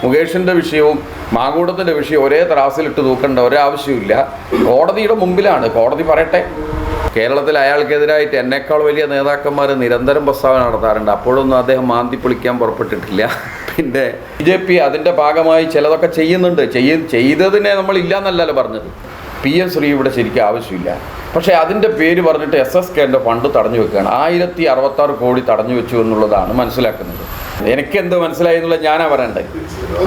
മുകേഷിൻ്റെ വിഷയവും മാങ്കൂട്ടത്തിൻ്റെ വിഷയവും ഒരേ ത്രാസിലിട്ട് തൂക്കേണ്ട ഒരാവശ്യമില്ല. കോടതിയുടെ മുമ്പിലാണ്, കോടതി പറയട്ടെ. കേരളത്തിൽ അയാൾക്കെതിരായിട്ട് എന്നേക്കാൾ വലിയ നേതാക്കന്മാർ നിരന്തരം പ്രസ്താവന നടത്താറുണ്ട്. അപ്പോഴൊന്നും അദ്ദേഹം മാന്തി പൊളിക്കാൻ പുറപ്പെട്ടിട്ടില്ല. പിന്നെ BJP അതിൻ്റെ ഭാഗമായി ചിലതൊക്കെ ചെയ്യുന്നുണ്ട്. ചെയ്തതിനെ നമ്മൾ ഇല്ലയെന്നല്ലല്ലോ പറഞ്ഞത്. PM ശ്രീ ഇവിടെ ശരിക്കും ആവശ്യമില്ല. പക്ഷേ അതിൻ്റെ പേര് പറഞ്ഞിട്ട് SSKൻ്റെ ഫണ്ട് തടഞ്ഞു വെക്കുകയാണ്. 1066 കോടി തടഞ്ഞു വെച്ചു എന്നുള്ളതാണ് മനസ്സിലാക്കുന്നത്. എനിക്കെന്ത് മനസ്സിലായി എന്നുള്ളത് ഞാനാണ് പറയണ്ടേ.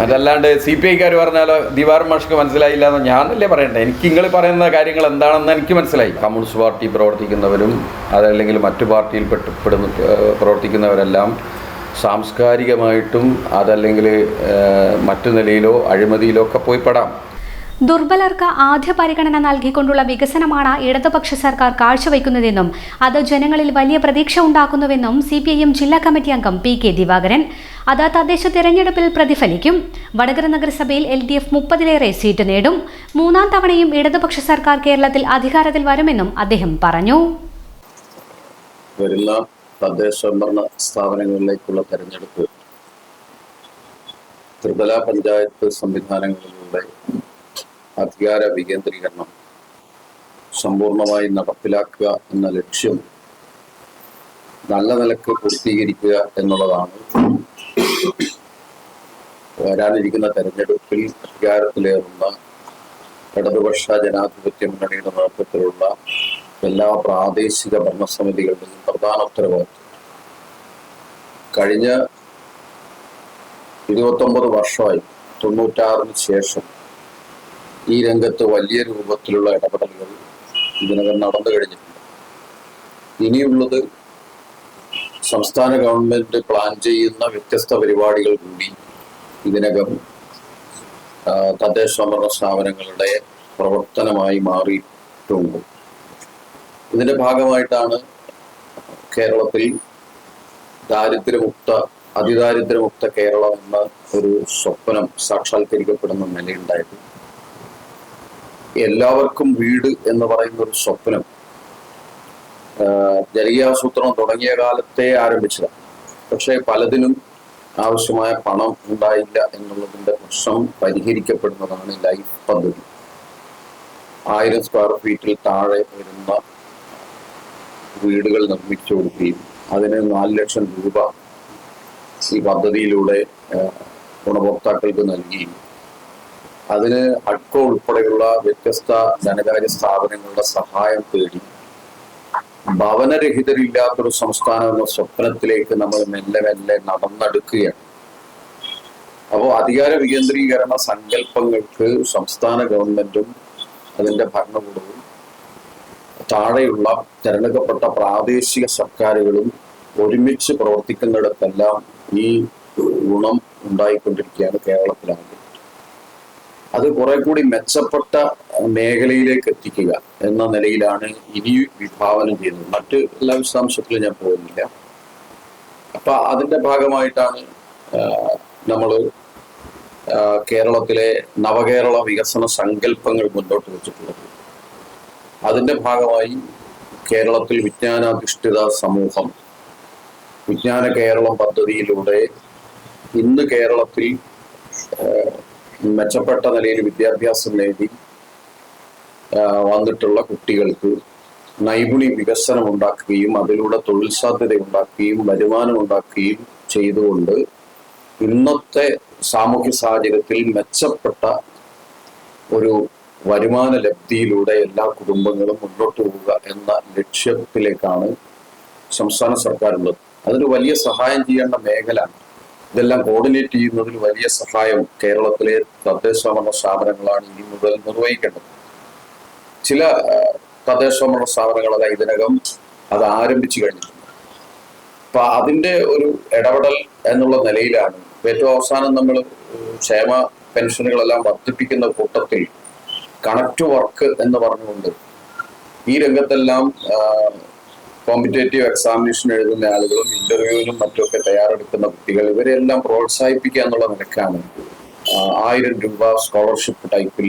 അതല്ലാണ്ട് CPIക്കാർ പറഞ്ഞാലോ ദിവാർ മാഷ്ക്ക് മനസ്സിലായില്ല എന്ന് ഞാനല്ലേ പറയണ്ടേ. എനിക്ക് നിങ്ങൾ പറയുന്ന കാര്യങ്ങൾ എന്താണെന്ന് എനിക്ക് മനസ്സിലായി. കമ്മ്യൂണിസ്റ്റ് പാർട്ടി പ്രവർത്തിക്കുന്നവരും അതല്ലെങ്കിൽ മറ്റു പാർട്ടിയിൽ പ്രവർത്തിക്കുന്നവരെല്ലാം സാംസ്കാരികമായിട്ടും അതല്ലെങ്കിൽ മറ്റു നിലയിലോ അഴിമതിയിലോ ഒക്കെ പോയി പെടാം. ദുർബലർക്ക് ആദ്യ പരിഗണന നൽകിക്കൊണ്ടുള്ള വികസനമാണ് ഇടതുപക്ഷ സർക്കാർ കാഴ്ചവെക്കുന്നതെന്നും അത് ജനങ്ങളിൽ വലിയ പ്രതീക്ഷ ഉണ്ടാക്കുന്നുവെന്നും CPIM ജില്ലാ കമ്മിറ്റി അംഗം PK ദിവാകരൻ. അത് തദ്ദേശ തെരഞ്ഞെടുപ്പിൽ പ്രതിഫലിക്കും. വടകര നഗരസഭയിൽ LDF 30-ലേറെ സീറ്റ് നേടും. 3ാം തവണയും ഇടതുപക്ഷ സർക്കാർ കേരളത്തിൽ അധികാരത്തിൽ വരുമെന്നും അദ്ദേഹം പറഞ്ഞു. വരുന്ന തദ്ദേശ ഭരണ സ്ഥാപനങ്ങളിലേക്കുള്ള തെരഞ്ഞെടുപ്പ് ത്രിതല പഞ്ചായത്ത് സംവിധാനങ്ങളിലൂടെ അധികാര വികേന്ദ്രീകരണം സമ്പൂർണമായി നടപ്പിലാക്കുക എന്ന ലക്ഷ്യം നല്ല നിലക്ക് പൂർത്തീകരിക്കുക എന്നുള്ളതാണ് വരാനിരിക്കുന്ന തെരഞ്ഞെടുപ്പിൽ അധികാരത്തിലേറുന്ന ഇടതുപക്ഷ ജനാധിപത്യ മുന്നണിയുടെ നേതൃത്വത്തിലുള്ള എല്ലാ പ്രാദേശിക ഭരണസമിതികളുടെയും പ്രധാന ഉത്തരവാദിത്വം. കഴിഞ്ഞ 29 വർഷമായി 96-ന് ശേഷം ഈ രംഗത്ത് വലിയ രൂപത്തിലുള്ള ഇടപെടലുകൾ ഇതിനകം നടന്നു കഴിഞ്ഞിട്ടുണ്ട്. ഇനിയുള്ളത് സംസ്ഥാന ഗവൺമെന്റ് പ്ലാൻ ചെയ്യുന്ന വ്യത്യസ്ത പരിപാടികൾ കൂടി ഇതിനകം തദ്ദേശ ഭരണ സ്ഥാപനങ്ങളുടെ പ്രവർത്തനമായി മാറിയിട്ടുണ്ട്. ഇതിന്റെ ഭാഗമായിട്ടാണ് കേരളത്തിൽ അതിദാരിദ്ര്യമുക്ത കേരളം എന്ന ഒരു സ്വപ്നം സാക്ഷാത്കരിക്കപ്പെടുന്ന നിലയുണ്ടായത്. എല്ലാവർക്കും വീട് എന്ന് പറയുന്ന ഒരു സ്വപ്നം ജനകീയാസൂത്രണം തുടങ്ങിയ കാലത്തെ ആരംഭിച്ചതാണ്. പക്ഷേ പലതിനും ആവശ്യമായ പണം ഉണ്ടായില്ല എന്നുള്ളതിന്റെ പ്രശ്നം പരിഹരിക്കപ്പെടുന്നതാണ് ലൈഫ് പദ്ധതി. 1000 സ്ക്വയർ ഫീറ്റിൽ താഴെ വരുന്ന വീടുകൾ നിർമ്മിച്ചു കൊടുക്കുകയും അതിന് 4 ലക്ഷം രൂപ ഈ പദ്ധതിയിലൂടെ ഗുണഭോക്താക്കൾക്ക് നൽകുകയും അതിന് ഹഡ്കോ ഉൾപ്പെടെയുള്ള വ്യത്യസ്ത ധനകാര്യ സ്ഥാപനങ്ങളുടെ സഹായം തേടി ഭവനരഹിതരില്ലാത്തൊരു സംസ്ഥാനം എന്ന സ്വപ്നത്തിലേക്ക് നമ്മൾ മെല്ലെ മെല്ലെ നടന്നെടുക്കുകയാണ്. അപ്പോൾ അധികാര വികേന്ദ്രീകരണ സങ്കല്പങ്ങൾക്ക് സംസ്ഥാന ഗവൺമെന്റും അതിന്റെ ഭരണകൂടവും താഴെയുള്ള തെരഞ്ഞെടുക്കപ്പെട്ട പ്രാദേശിക സർക്കാരുകളും ഒരുമിച്ച് പ്രവർത്തിക്കുന്നിടത്തെല്ലാം ഈ ഗുണം ഉണ്ടായിക്കൊണ്ടിരിക്കുകയാണ് കേരളത്തിലാണെങ്കിൽ. അത് കുറെ കൂടി മെച്ചപ്പെട്ട മേഖലയിലേക്ക് എത്തിക്കുക എന്ന നിലയിലാണ് ഇനി വിഭാവനം ചെയ്യുന്നത്. മറ്റ് എല്ലാ വിശദാംശത്തിലും ഞാൻ പോകുന്നില്ല. അപ്പൊ അതിന്റെ ഭാഗമായിട്ടാണ് നമ്മൾ കേരളത്തിലെ നവകേരള വികസന സങ്കല്പങ്ങൾ മുന്നോട്ട് വെച്ചിട്ടുള്ളത്. അതിന്റെ ഭാഗമായി കേരളത്തിൽ വിജ്ഞാനാധിഷ്ഠിത സമൂഹം, വിജ്ഞാന കേരളം പദ്ധതിയിലൂടെ ഇന്ന് കേരളത്തിൽ മെച്ചപ്പെട്ട നിലയിൽ വിദ്യാഭ്യാസം നേടി വന്നിട്ടുള്ള കുട്ടികൾക്ക് നൈപുണ്യ വികസനം ഉണ്ടാക്കുകയും അതിലൂടെ തൊഴിൽ സാധ്യത ഉണ്ടാക്കുകയും വരുമാനം ഉണ്ടാക്കുകയും ചെയ്തുകൊണ്ട് ഇന്നത്തെ സാമൂഹ്യ സാഹചര്യത്തിൽ മെച്ചപ്പെട്ട ഒരു വരുമാന ലബ്ധിയിലൂടെ എല്ലാ കുടുംബങ്ങളും മുന്നോട്ട് പോവുക എന്ന ലക്ഷ്യത്തിലേക്കാണ് സംസ്ഥാന സർക്കാർ ഉള്ളത്. അതിന് വലിയ സഹായം ചെയ്യേണ്ട മേഖല, ഇതെല്ലാം കോർഡിനേറ്റ് ചെയ്യുന്നതിൽ വലിയ സഹായം കേരളത്തിലെ തദ്ദേശ ഭരണ സ്ഥാപനങ്ങളാണ് ഇനി മുതൽ നിർവഹിക്കേണ്ടത്. ചില തദ്ദേശ ഭരണ സ്ഥാപനങ്ങൾ ഇതിനകം അത് ആരംഭിച്ചു കഴിഞ്ഞിട്ടുണ്ട്. അപ്പൊ അതിന്റെ ഒരു ഇടപെടൽ എന്നുള്ള നിലയിലാണ് ഏറ്റവും അവസാനം നമ്മൾ ക്ഷേമ പെൻഷനുകളെല്ലാം വർദ്ധിപ്പിക്കുന്ന കൂട്ടത്തിൽ കണക്ട് വർക്ക് എന്ന് പറഞ്ഞുകൊണ്ട് ഈ രംഗത്തെല്ലാം കോമ്പറ്റേറ്റീവ് എക്സാമിനേഷൻ എഴുതുന്ന ആളുകളും ഇന്റർവ്യൂവിനും മറ്റുമൊക്കെ തയ്യാറെടുക്കുന്ന കുട്ടികൾ ഇവരെല്ലാം പ്രോത്സാഹിപ്പിക്കുക എന്നുള്ള നിലക്കാണ് 1000 രൂപ സ്കോളർഷിപ്പ് ടൈപ്പിൽ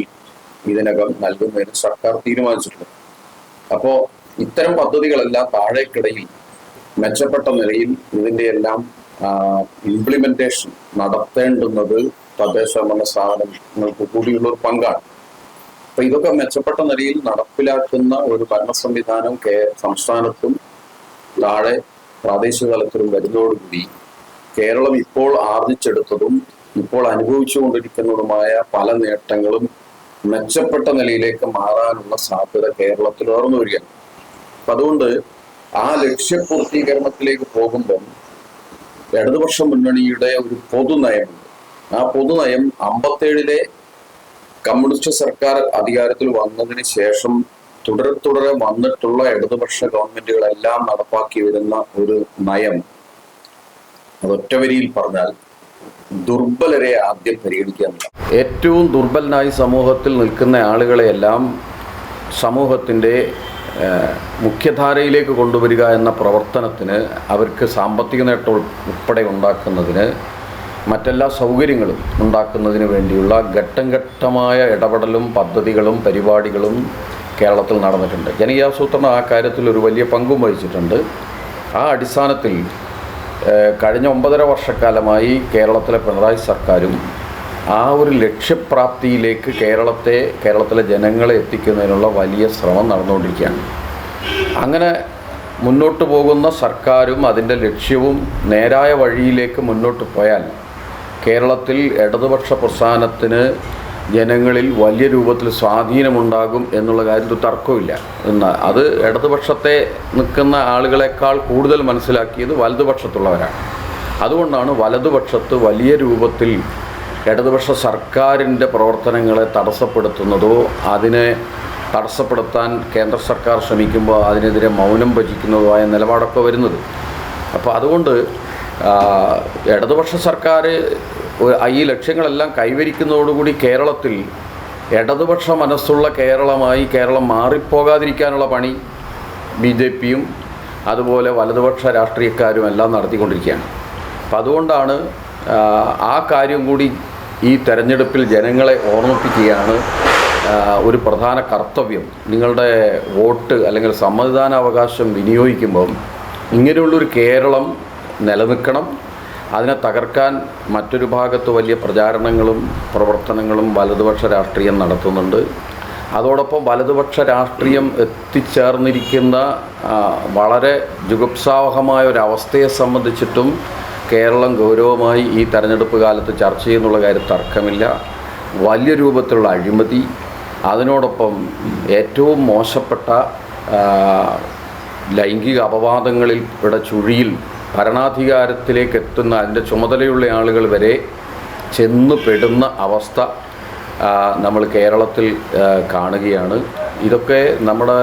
ഇതിനകം നൽകുന്നതിന് സർക്കാർ തീരുമാനിച്ചിട്ടുണ്ട്. അപ്പോ ഇത്തരം പദ്ധതികളെല്ലാം താഴേക്കിടയിൽ മെച്ചപ്പെട്ട നിലയിൽ ഇതിന്റെ എല്ലാം ഇംപ്ലിമെന്റേഷൻ നടത്തേണ്ടുന്നത് തദ്ദേശ ഭരണ സ്ഥാപനങ്ങൾക്ക് കൂടിയുള്ള ഒരു പങ്കാണ്. അപ്പൊ ഇതൊക്കെ മെച്ചപ്പെട്ട നിലയിൽ നടപ്പിലാക്കുന്ന ഒരു ഭരണ സംവിധാനം സംസ്ഥാനത്തും താഴെ പ്രാദേശിക തലത്തിലും വരുന്നതോടുകൂടി കേരളം ഇപ്പോൾ ആർജിച്ചെടുത്തതും ഇപ്പോൾ അനുഭവിച്ചുകൊണ്ടിരിക്കുന്നതുമായ പല നേട്ടങ്ങളും മെച്ചപ്പെട്ട നിലയിലേക്ക് മാറാനുള്ള സാധ്യത കേരളത്തിൽ ഉയർന്നു വരികയാണ്. അപ്പൊ അതുകൊണ്ട് ആ ലക്ഷ്യപൂർത്തീകരണത്തിലേക്ക് പോകുമ്പം ഇടതുപക്ഷ മുന്നണിയുടെ ഒരു പൊതുനയമുണ്ട്. ആ പൊതുനയം 57-ലെ കമ്മ്യൂണിസ്റ്റ് സർക്കാർ അധികാരത്തിൽ വന്നതിന് ശേഷം തുടരെ വന്നിട്ടുള്ള ഇടതുപക്ഷ ഗവൺമെന്റുകളെല്ലാം നടപ്പാക്കി വരുന്ന ഒരു നയം, അതൊറ്റ വരിയിൽ പറഞ്ഞാൽ ദുർബലരെ ആദ്യം പരിഗണിക്കുക. ഏറ്റവും ദുർബലനായി സമൂഹത്തിൽ നിൽക്കുന്ന ആളുകളെയെല്ലാം സമൂഹത്തിൻ്റെ മുഖ്യധാരയിലേക്ക് കൊണ്ടുവരിക എന്ന പ്രവർത്തനത്തിന്, അവർക്ക് സാമ്പത്തിക നേട്ടം ഉൾപ്പെടെ ഉണ്ടാക്കുന്നതിന്, മറ്റെല്ലാ സൗകര്യങ്ങളും ഉണ്ടാക്കുന്നതിന് വേണ്ടിയുള്ള ഘട്ടം ഘട്ടമായ ഇടപെടലും പദ്ധതികളും പരിപാടികളും കേരളത്തിൽ നടന്നിട്ടുണ്ട്. ജനകീയാസൂത്രണം ആ കാര്യത്തിൽ ഒരു വലിയ പങ്കും വഹിച്ചിട്ടുണ്ട്. ആ അടിസ്ഥാനത്തിൽ കഴിഞ്ഞ 9.5 വർഷക്കാലമായി കേരളത്തിലെ പിണറായി സർക്കാരും ആ ഒരു ലക്ഷ്യപ്രാപ്തിയിലേക്ക് കേരളത്തിലെ ജനങ്ങളെ എത്തിക്കുന്നതിനുള്ള വലിയ ശ്രമം നടന്നുകൊണ്ടിരിക്കുകയാണ്. അങ്ങനെ മുന്നോട്ട് പോകുന്ന സർക്കാരും അതിൻ്റെ ലക്ഷ്യവും നേരായ വഴിയിലേക്ക് മുന്നോട്ട് പോയാൽ കേരളത്തിൽ ഇടതുപക്ഷ പ്രസ്ഥാനത്തിന് ജനങ്ങളിൽ വലിയ രൂപത്തിൽ സ്വാധീനമുണ്ടാകും എന്നുള്ള കാര്യത്തിൽ തർക്കമില്ല. എന്നാൽ അത് ഇടതുപക്ഷത്തെ നിൽക്കുന്ന ആളുകളെക്കാൾ കൂടുതൽ മനസ്സിലാക്കിയത് വലതുപക്ഷത്തുള്ളവരാണ്. അതുകൊണ്ടാണ് വലതുപക്ഷത്ത് വലിയ രൂപത്തിൽ ഇടതുപക്ഷ സർക്കാരിൻ്റെ പ്രവർത്തനങ്ങളെ തടസ്സപ്പെടുത്തുന്നതോ അതിനെ തടസ്സപ്പെടുത്താൻ കേന്ദ്ര സർക്കാർ ശ്രമിക്കുമ്പോൾ അതിനെതിരെ മൗനം ഭജിക്കുന്നതോ ആയ നിലപാടൊക്കെ വരുന്നത്. അപ്പോൾ അതുകൊണ്ട് ഇടതുപക്ഷ സർക്കാർ ഈ ലക്ഷ്യങ്ങളെല്ലാം കൈവരിക്കുന്നതോടുകൂടി കേരളത്തിൽ ഇടതുപക്ഷ മനസ്സുള്ള കേരളമായി കേരളം മാറിപ്പോകാതിരിക്കാനുള്ള പണി BJPയും അതുപോലെ വലതുപക്ഷ രാഷ്ട്രീയക്കാരും എല്ലാം നടത്തിക്കൊണ്ടിരിക്കുകയാണ്. അപ്പം അതുകൊണ്ടാണ് ആ കാര്യം കൂടി ഈ തെരഞ്ഞെടുപ്പിൽ ജനങ്ങളെ ഓർമ്മിപ്പിക്കുകയാണ് ഒരു പ്രധാന കർത്തവ്യം. നിങ്ങളുടെ വോട്ട് അല്ലെങ്കിൽ സമ്മതിദാനാവകാശം വിനിയോഗിക്കുമ്പം ഇങ്ങനെയുള്ളൊരു കേരളം നിലനിൽക്കണം. അതിനെ തകർക്കാൻ മറ്റൊരു ഭാഗത്ത് വലിയ പ്രചാരണങ്ങളും പ്രവർത്തനങ്ങളും വലതുപക്ഷ രാഷ്ട്രീയം നടത്തുന്നുണ്ട്. അതോടൊപ്പം വലതുപക്ഷ രാഷ്ട്രീയം എത്തിച്ചേർന്നിരിക്കുന്ന വളരെ ജുഗുപ്സാവഹമായ ഒരവസ്ഥയെ സംബന്ധിച്ചിട്ടും കേരളം ഗൗരവമായി ഈ തെരഞ്ഞെടുപ്പ് കാലത്ത് ചർച്ച ചെയ്യുന്നുള്ള കാര്യം തർക്കമില്ല. വലിയ രൂപത്തിലുള്ള അഴിമതി, അതിനോടൊപ്പം ഏറ്റവും മോശപ്പെട്ട ലൈംഗിക അപവാദങ്ങളുടെ ചുഴിയിൽ ഭരണാധികാരത്തിലേക്ക് എത്തുന്ന അതിൻ്റെ ചുമതലയുള്ള ആളുകൾ വരെ ചെന്ന് പെടുന്ന അവസ്ഥ നമ്മൾ കേരളത്തിൽ കാണുകയാണ്. ഇതൊക്കെ നമ്മുടെ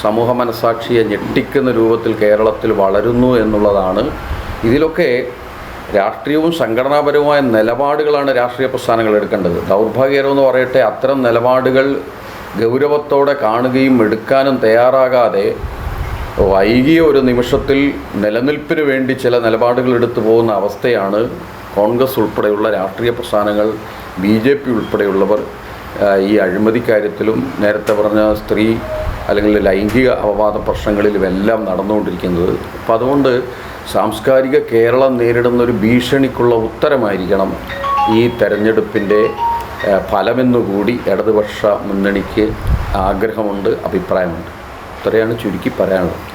സമൂഹ മനസാക്ഷിയെ ഞെട്ടിക്കുന്ന രൂപത്തിൽ കേരളത്തിൽ വളരുന്നു എന്നുള്ളതാണ്. ഇതിലൊക്കെ രാഷ്ട്രീയവും സംഘടനാപരവുമായ നിലപാടുകളാണ് രാഷ്ട്രീയ പ്രസ്ഥാനങ്ങൾ എടുക്കേണ്ടത്. ദൗർഭാഗ്യകരമെന്ന് പറയട്ടെ, അത്തരം നിലപാടുകൾ ഗൗരവത്തോടെ കാണുകയും എടുക്കാനും തയ്യാറാകാതെ വൈകിയ ഒരു നിമിഷത്തിൽ നിലനിൽപ്പിന് വേണ്ടി ചില നിലപാടുകൾ എടുത്തു പോകുന്ന അവസ്ഥയാണ് കോൺഗ്രസ് ഉൾപ്പെടെയുള്ള രാഷ്ട്രീയ പ്രസ്ഥാനങ്ങൾ, BJP ഉൾപ്പെടെയുള്ളവർ ഈ അഴിമതിക്കാര്യത്തിലും നേരത്തെ പറഞ്ഞ സ്ത്രീ അല്ലെങ്കിൽ ലൈംഗിക അപവാദ പ്രശ്നങ്ങളിലുമെല്ലാം നടന്നുകൊണ്ടിരിക്കുന്നത്. അപ്പം അതുകൊണ്ട് സാംസ്കാരിക കേരളം നേരിടുന്നൊരു ഭീഷണിക്കുള്ള ഉത്തരമായിരിക്കണം ഈ തെരഞ്ഞെടുപ്പിൻ്റെ ഫലമെന്നുകൂടി ഇടതുപക്ഷ മുന്നണിക്ക് ആഗ്രഹമുണ്ട്, അഭിപ്രായമുണ്ട്. ഇത്രയാണ് ചുരുക്കി പറയാനുള്ളത്.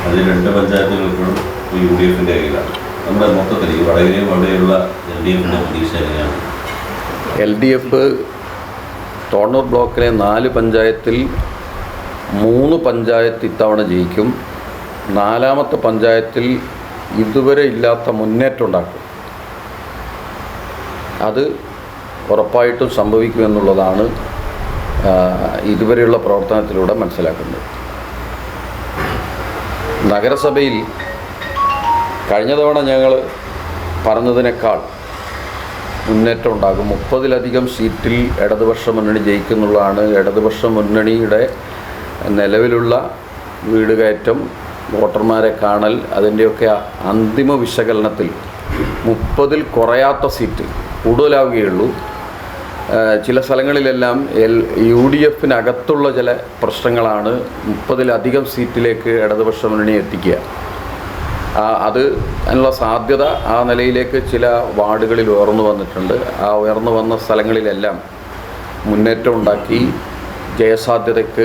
അതിൽ 2 പഞ്ചായത്തുകൾക്കും UDFിൻ്റെ കയ്യിലാണ്. നമ്മുടെ മൊത്തത്തിൽ ഈ വടകരയും അവിടെയുള്ള LDFിൻ്റെ പ്രതീക്ഷ എങ്ങനെയാണ്? LDF തോണ്ണൂർ ബ്ലോക്കിലെ 4 പഞ്ചായത്തിൽ 3 പഞ്ചായത്ത് ഇത്തവണ ജയിക്കും. 4ാമത്തെ പഞ്ചായത്തിൽ ഇതുവരെ ഇല്ലാത്ത മുന്നേറ്റം ഉണ്ടാക്കും. അത് ഉറപ്പായിട്ടും സംഭവിക്കുമെന്നുള്ളതാണ് ഇതുവരെയുള്ള പ്രവർത്തനത്തിലൂടെ മനസ്സിലാക്കുന്നത്. നഗരസഭയിൽ കഴിഞ്ഞ തവണ ഞങ്ങൾ പറഞ്ഞതിനേക്കാൾ മുന്നേറ്റം ഉണ്ടാകും. 30-ലധികം സീറ്റിൽ ഇടതുപക്ഷ മുന്നണി ജയിക്കുന്നുള്ളതാണ്. ഇടതുപക്ഷ മുന്നണിയുടെ നിലവിലുള്ള വീട് കയറ്റം, വോട്ടർമാരെ കാണൽ, അതിൻ്റെയൊക്കെ അന്തിമ വിശകലനത്തിൽ 30-ൽ കുറയാത്ത സീറ്റ് കൂടുതലാവുകയുള്ളൂ. ചില സ്ഥലങ്ങളിലെല്ലാം UDF-നകത്തുള്ള ചില പ്രശ്നങ്ങളാണ് 30-ലധികം സീറ്റിലേക്ക് ഇടതുപക്ഷ മുന്നണി എത്തിക്കുക. അത് അതിനുള്ള സാധ്യത ആ നിലയിലേക്ക് ചില വാർഡുകളിൽ ഉയർന്നു വന്നിട്ടുണ്ട്. ആ ഉയർന്നു വന്ന സ്ഥലങ്ങളിലെല്ലാം മുന്നേറ്റം ഉണ്ടാക്കി ജയസാധ്യതയിലേക്ക്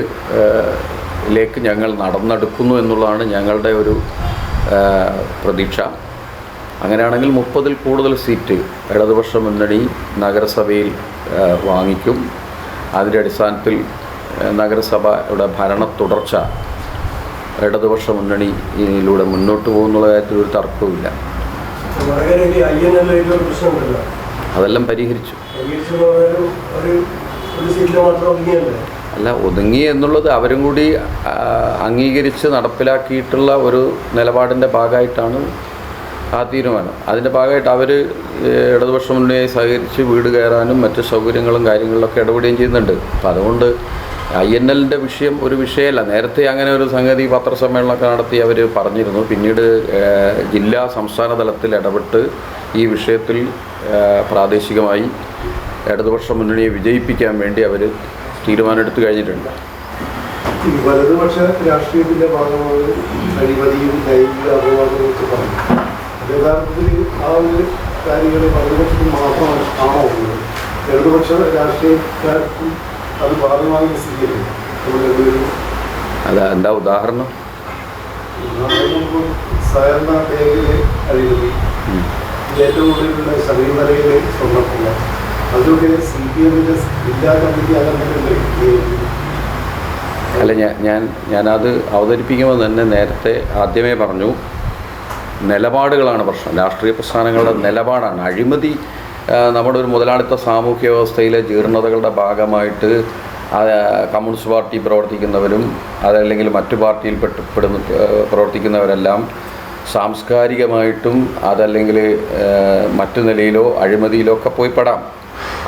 ഞങ്ങൾ നടന്നെടുക്കുന്നു എന്നുള്ളതാണ് ഞങ്ങളുടെ ഒരു പ്രതീക്ഷ. അങ്ങനെയാണെങ്കിൽ 30-ൽ കൂടുതൽ സീറ്റ് ഇടതുപക്ഷ മുന്നണി നഗരസഭയിൽ വാങ്ങിക്കും. അതിൻ്റെ അടിസ്ഥാനത്തിൽ നഗരസഭയുടെ ഭരണ തുടർച്ച ഇടതുപക്ഷ മുന്നണിയിലൂടെ മുന്നോട്ട് പോകുന്നുള്ള കാര്യത്തിൽ ഒരു തർക്കവുമില്ല. അതെല്ലാം പരിഹരിച്ചു. അല്ല, ഒതുങ്ങി എന്നുള്ളത് അവരും കൂടി അംഗീകരിച്ച് നടപ്പിലാക്കിയിട്ടുള്ള ഒരു നിലപാടിൻ്റെ ഭാഗമായിട്ടാണ് ആ തീരുമാനം. അതിൻ്റെ ഭാഗമായിട്ട് അവർ ഇടതുപക്ഷ മുന്നണിയെ സഹകരിച്ച് വീട് കയറാനും മറ്റ് സൗകര്യങ്ങളും കാര്യങ്ങളിലൊക്കെ ഇടപെടുകയും ചെയ്യുന്നുണ്ട്. അപ്പോൾ അതുകൊണ്ട് INL-ൻ്റെ വിഷയം ഒരു വിഷയമല്ല. നേരത്തെ അങ്ങനെ ഒരു സംഗതി പത്രസമ്മേളനമൊക്കെ നടത്തി അവർ പറഞ്ഞിരുന്നു. പിന്നീട് ജില്ലാ സംസ്ഥാന തലത്തിൽ ഇടപെട്ട് ഈ വിഷയത്തിൽ പ്രാദേശികമായി ഇടതുപക്ഷ മുന്നണിയെ വിജയിപ്പിക്കാൻ വേണ്ടി അവർ തീരുമാനമെടുത്ത് കഴിഞ്ഞിട്ടുണ്ട്. വലതുപക്ഷ രാഷ്ട്രീയത്തിൻ്റെ ഭാഗമായി അഴിമതിയും ലൈംഗിക അപവാദങ്ങളൊക്കെ പറഞ്ഞു. യഥാർത്ഥത്തിൽ ആ ഒരു കാര്യങ്ങൾ വലതുപക്ഷത്തിൽ മാത്രമാണ് ആണോ ഉള്ളത്? ഇടതുപക്ഷ രാഷ്ട്രീയക്കാർക്കും അത് ഭാഗമായി സ്ഥിതിയില്ല. എന്താ ഉദാഹരണം? സഹകരണ മേഖലയിലെ അഴിമതി, ഏറ്റവും കൂടുതലുള്ള ശബരിമലയിലെ സ്വർണ്ണപ്പുള്ള, അതൊക്കെ CPM-ൻ്റെ ജില്ലാ കമ്മിറ്റി അംഗങ്ങളുടെ. അല്ല, ഞാനത് അവതരിപ്പിക്കുമ്പോൾ തന്നെ നേരത്തെ ആദ്യമേ പറഞ്ഞു, നിലപാടുകളാണ് പ്രശ്നം. രാഷ്ട്രീയ പ്രസ്ഥാനങ്ങളുടെ നിലപാടാണ്. അഴിമതി നമ്മുടെ ഒരു മുതലാളിത്ത സാമൂഹ്യ വ്യവസ്ഥയിലെ ജീർണതകളുടെ ഭാഗമായിട്ട് കമ്മ്യൂണിസ്റ്റ് പാർട്ടി പ്രവർത്തിക്കുന്നവരും അതല്ലെങ്കിൽ മറ്റു പാർട്ടിയിൽ പ്രവർത്തിക്കുന്നവരെല്ലാം സാംസ്കാരികമായിട്ടും അതല്ലെങ്കിൽ മറ്റു നിലയിലോ അഴിമതിയിലോ ഒക്കെ പോയി പെടാം.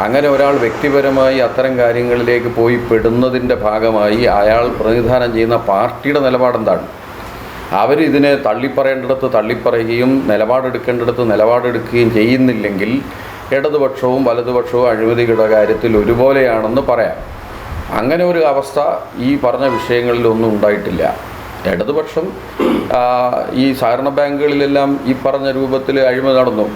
അങ്ങനെ ഒരാൾ വ്യക്തിപരമായി അത്തരം കാര്യങ്ങളിലേക്ക് പോയി പെടുന്നതിൻ്റെ ഭാഗമായി അയാൾ പ്രതിനിധാനം ചെയ്യുന്ന പാർട്ടിയുടെ നിലപാടെന്താണ്? അവരിതിനെ തള്ളിപ്പറയേണ്ടിടത്ത് തള്ളിപ്പറയുകയും നിലപാടെടുക്കേണ്ടിടത്ത് നിലപാടെടുക്കുകയും ചെയ്യുന്നില്ലെങ്കിൽ ഇടതുപക്ഷവും വലതുപക്ഷവും അഴിമതിയുടെ കാര്യത്തിൽ ഒരുപോലെയാണെന്ന് പറയാം. അങ്ങനെ ഒരു അവസ്ഥ ഈ പറഞ്ഞ വിഷയങ്ങളിലൊന്നും ഉണ്ടായിട്ടില്ല. ഇടതുപക്ഷം ഈ സഹകരണ ബാങ്കുകളിലെല്ലാം ഈ പറഞ്ഞ രൂപത്തിൽ അഴിമതി നടന്നു.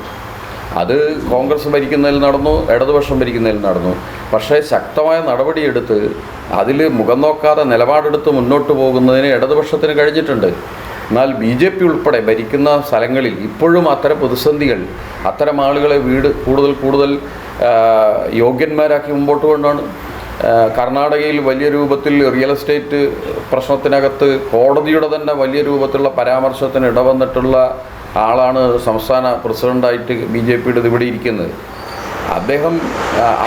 അത് കോൺഗ്രസ് ഭരിക്കുന്നതിൽ നടന്നു, ഇടതുപക്ഷം ഭരിക്കുന്നതിൽ നടന്നു. പക്ഷേ ശക്തമായ നടപടിയെടുത്ത് അതിൽ മുഖം നോക്കാതെ നിലപാടെടുത്ത് മുന്നോട്ട് പോകുന്നതിന് ഇടതുപക്ഷത്തിന് കഴിഞ്ഞിട്ടുണ്ട്. എന്നാൽ BJP ഉൾപ്പെടെ ഭരിക്കുന്ന സ്ഥലങ്ങളിൽ ഇപ്പോഴും അത്തരം പ്രതിസന്ധികൾ, അത്തരം ആളുകളെ കൂടുതൽ യോഗ്യന്മാരാക്കി മുമ്പോട്ട് കൊണ്ടാണ്. കർണാടകയിൽ വലിയ രൂപത്തിൽ റിയൽ എസ്റ്റേറ്റ് പ്രശ്നത്തിനകത്ത് കോടതിയുടെ തന്നെ വലിയ രൂപത്തിലുള്ള പരാമർശത്തിന് ഇടവന്നിട്ടുള്ള ആളാണ് സംസ്ഥാന പ്രസിഡൻ്റായിട്ട് BJP-യുടെ ഇവിടെ ഇരിക്കുന്നത്. അദ്ദേഹം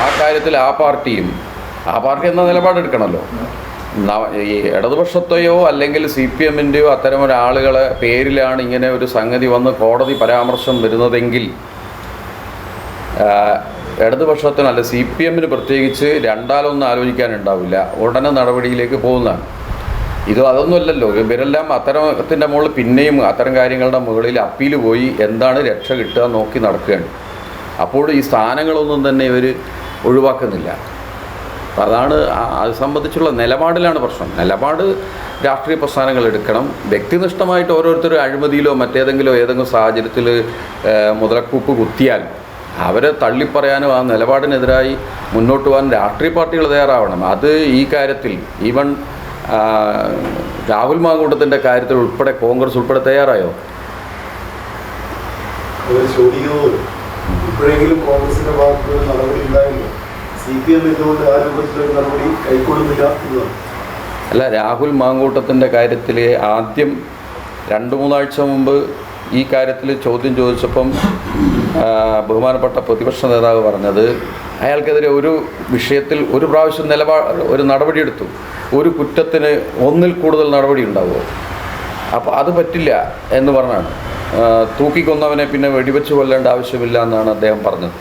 ആ കാര്യത്തിൽ ആ പാർട്ടി എന്ന നിലപാടെടുക്കണമല്ലോ. ഈ ഇടതുപക്ഷത്തെയോ അല്ലെങ്കിൽ CPM-ൻ്റെയോ അത്തരം ഒരാളുകളെ പേരിലാണ് ഇങ്ങനെ ഒരു സംഗതി വന്ന് കോടതി പരാമർശം വരുന്നതെങ്കിൽ ഇടതുപക്ഷത്തിനല്ല CPM-ന് പ്രത്യേകിച്ച് രണ്ടാലൊന്നും ആലോചിക്കാനുണ്ടാവില്ല, ഉടനെ നടപടിയിലേക്ക് പോകുന്നതാണ്. അതൊന്നുമല്ലല്ലോ. ഇവരെല്ലാം അത്തരത്തിൻ്റെ മുകളിൽ പിന്നെയും അത്തരം കാര്യങ്ങളുടെ മുകളിൽ അപ്പീൽ പോയി എന്താണ് രക്ഷ കിട്ടുക നോക്കി നടക്കുകയാണ്. അപ്പോൾ ഈ സ്ഥാനങ്ങളൊന്നും തന്നെ ഇവർ ഒഴിവാക്കുന്നില്ല. അപ്പം അതാണ് അത് സംബന്ധിച്ചുള്ള നിലപാടിലാണ് പ്രശ്നം. നിലപാട് രാഷ്ട്രീയ പ്രസ്ഥാനങ്ങൾ എടുക്കണം. വ്യക്തിനിഷ്ഠമായിട്ട് ഓരോരുത്തരും അഴിമതിയിലോ ഏതെങ്കിലും സാഹചര്യത്തിൽ മുതലക്കൂപ്പ് കുത്തിയാൽ അവരെ തള്ളിപ്പറയാനും ആ നിലപാടിനെതിരായി മുന്നോട്ട് പോകാൻ രാഷ്ട്രീയ പാർട്ടികൾ തയ്യാറാവണം. അത് ഈ കാര്യത്തിൽ ഈവൻ രാഹുൽ മാങ്കൂട്ടത്തിൻ്റെ കാര്യത്തിൽ ഉൾപ്പെടെ കോൺഗ്രസ് ഉൾപ്പെടെ തയ്യാറായോ? ഇപ്പോഴെങ്കിലും കോൺഗ്രസിന്റെ ഭാഗത്ത് നടപടി ഉണ്ടായില്ലോ. CPM എന്തുകൊണ്ട് ആ രൂപത്തിലൊരു നടപടി കൈക്കൊള്ളുന്നില്ല എന്നതാണ്. അല്ല, രാഹുൽ മാങ്കൂട്ടത്തിൻ്റെ കാര്യത്തിൽ ആദ്യം 2-3 ആഴ്ച മുമ്പ് ഈ കാര്യത്തിൽ ചോദ്യം ചോദിച്ചപ്പം ബഹുമാനപ്പെട്ട പ്രതിപക്ഷ നേതാവ് പറഞ്ഞത് അയാൾക്കെതിരെ ഒരു വിഷയത്തിൽ ഒരു പ്രാവശ്യം ഒരു നടപടിയെടുത്തു, ഒരു കുറ്റത്തിന് 1-ൽ കൂടുതൽ നടപടി ഉണ്ടാവുമോ? അപ്പോൾ അത് പറ്റില്ല എന്ന് പറഞ്ഞാണ്. തൂക്കിക്കൊന്നവനെ പിന്നെ വെടിവെച്ച് കൊല്ലേണ്ട ആവശ്യമില്ല എന്നാണ് അദ്ദേഹം പറഞ്ഞത്.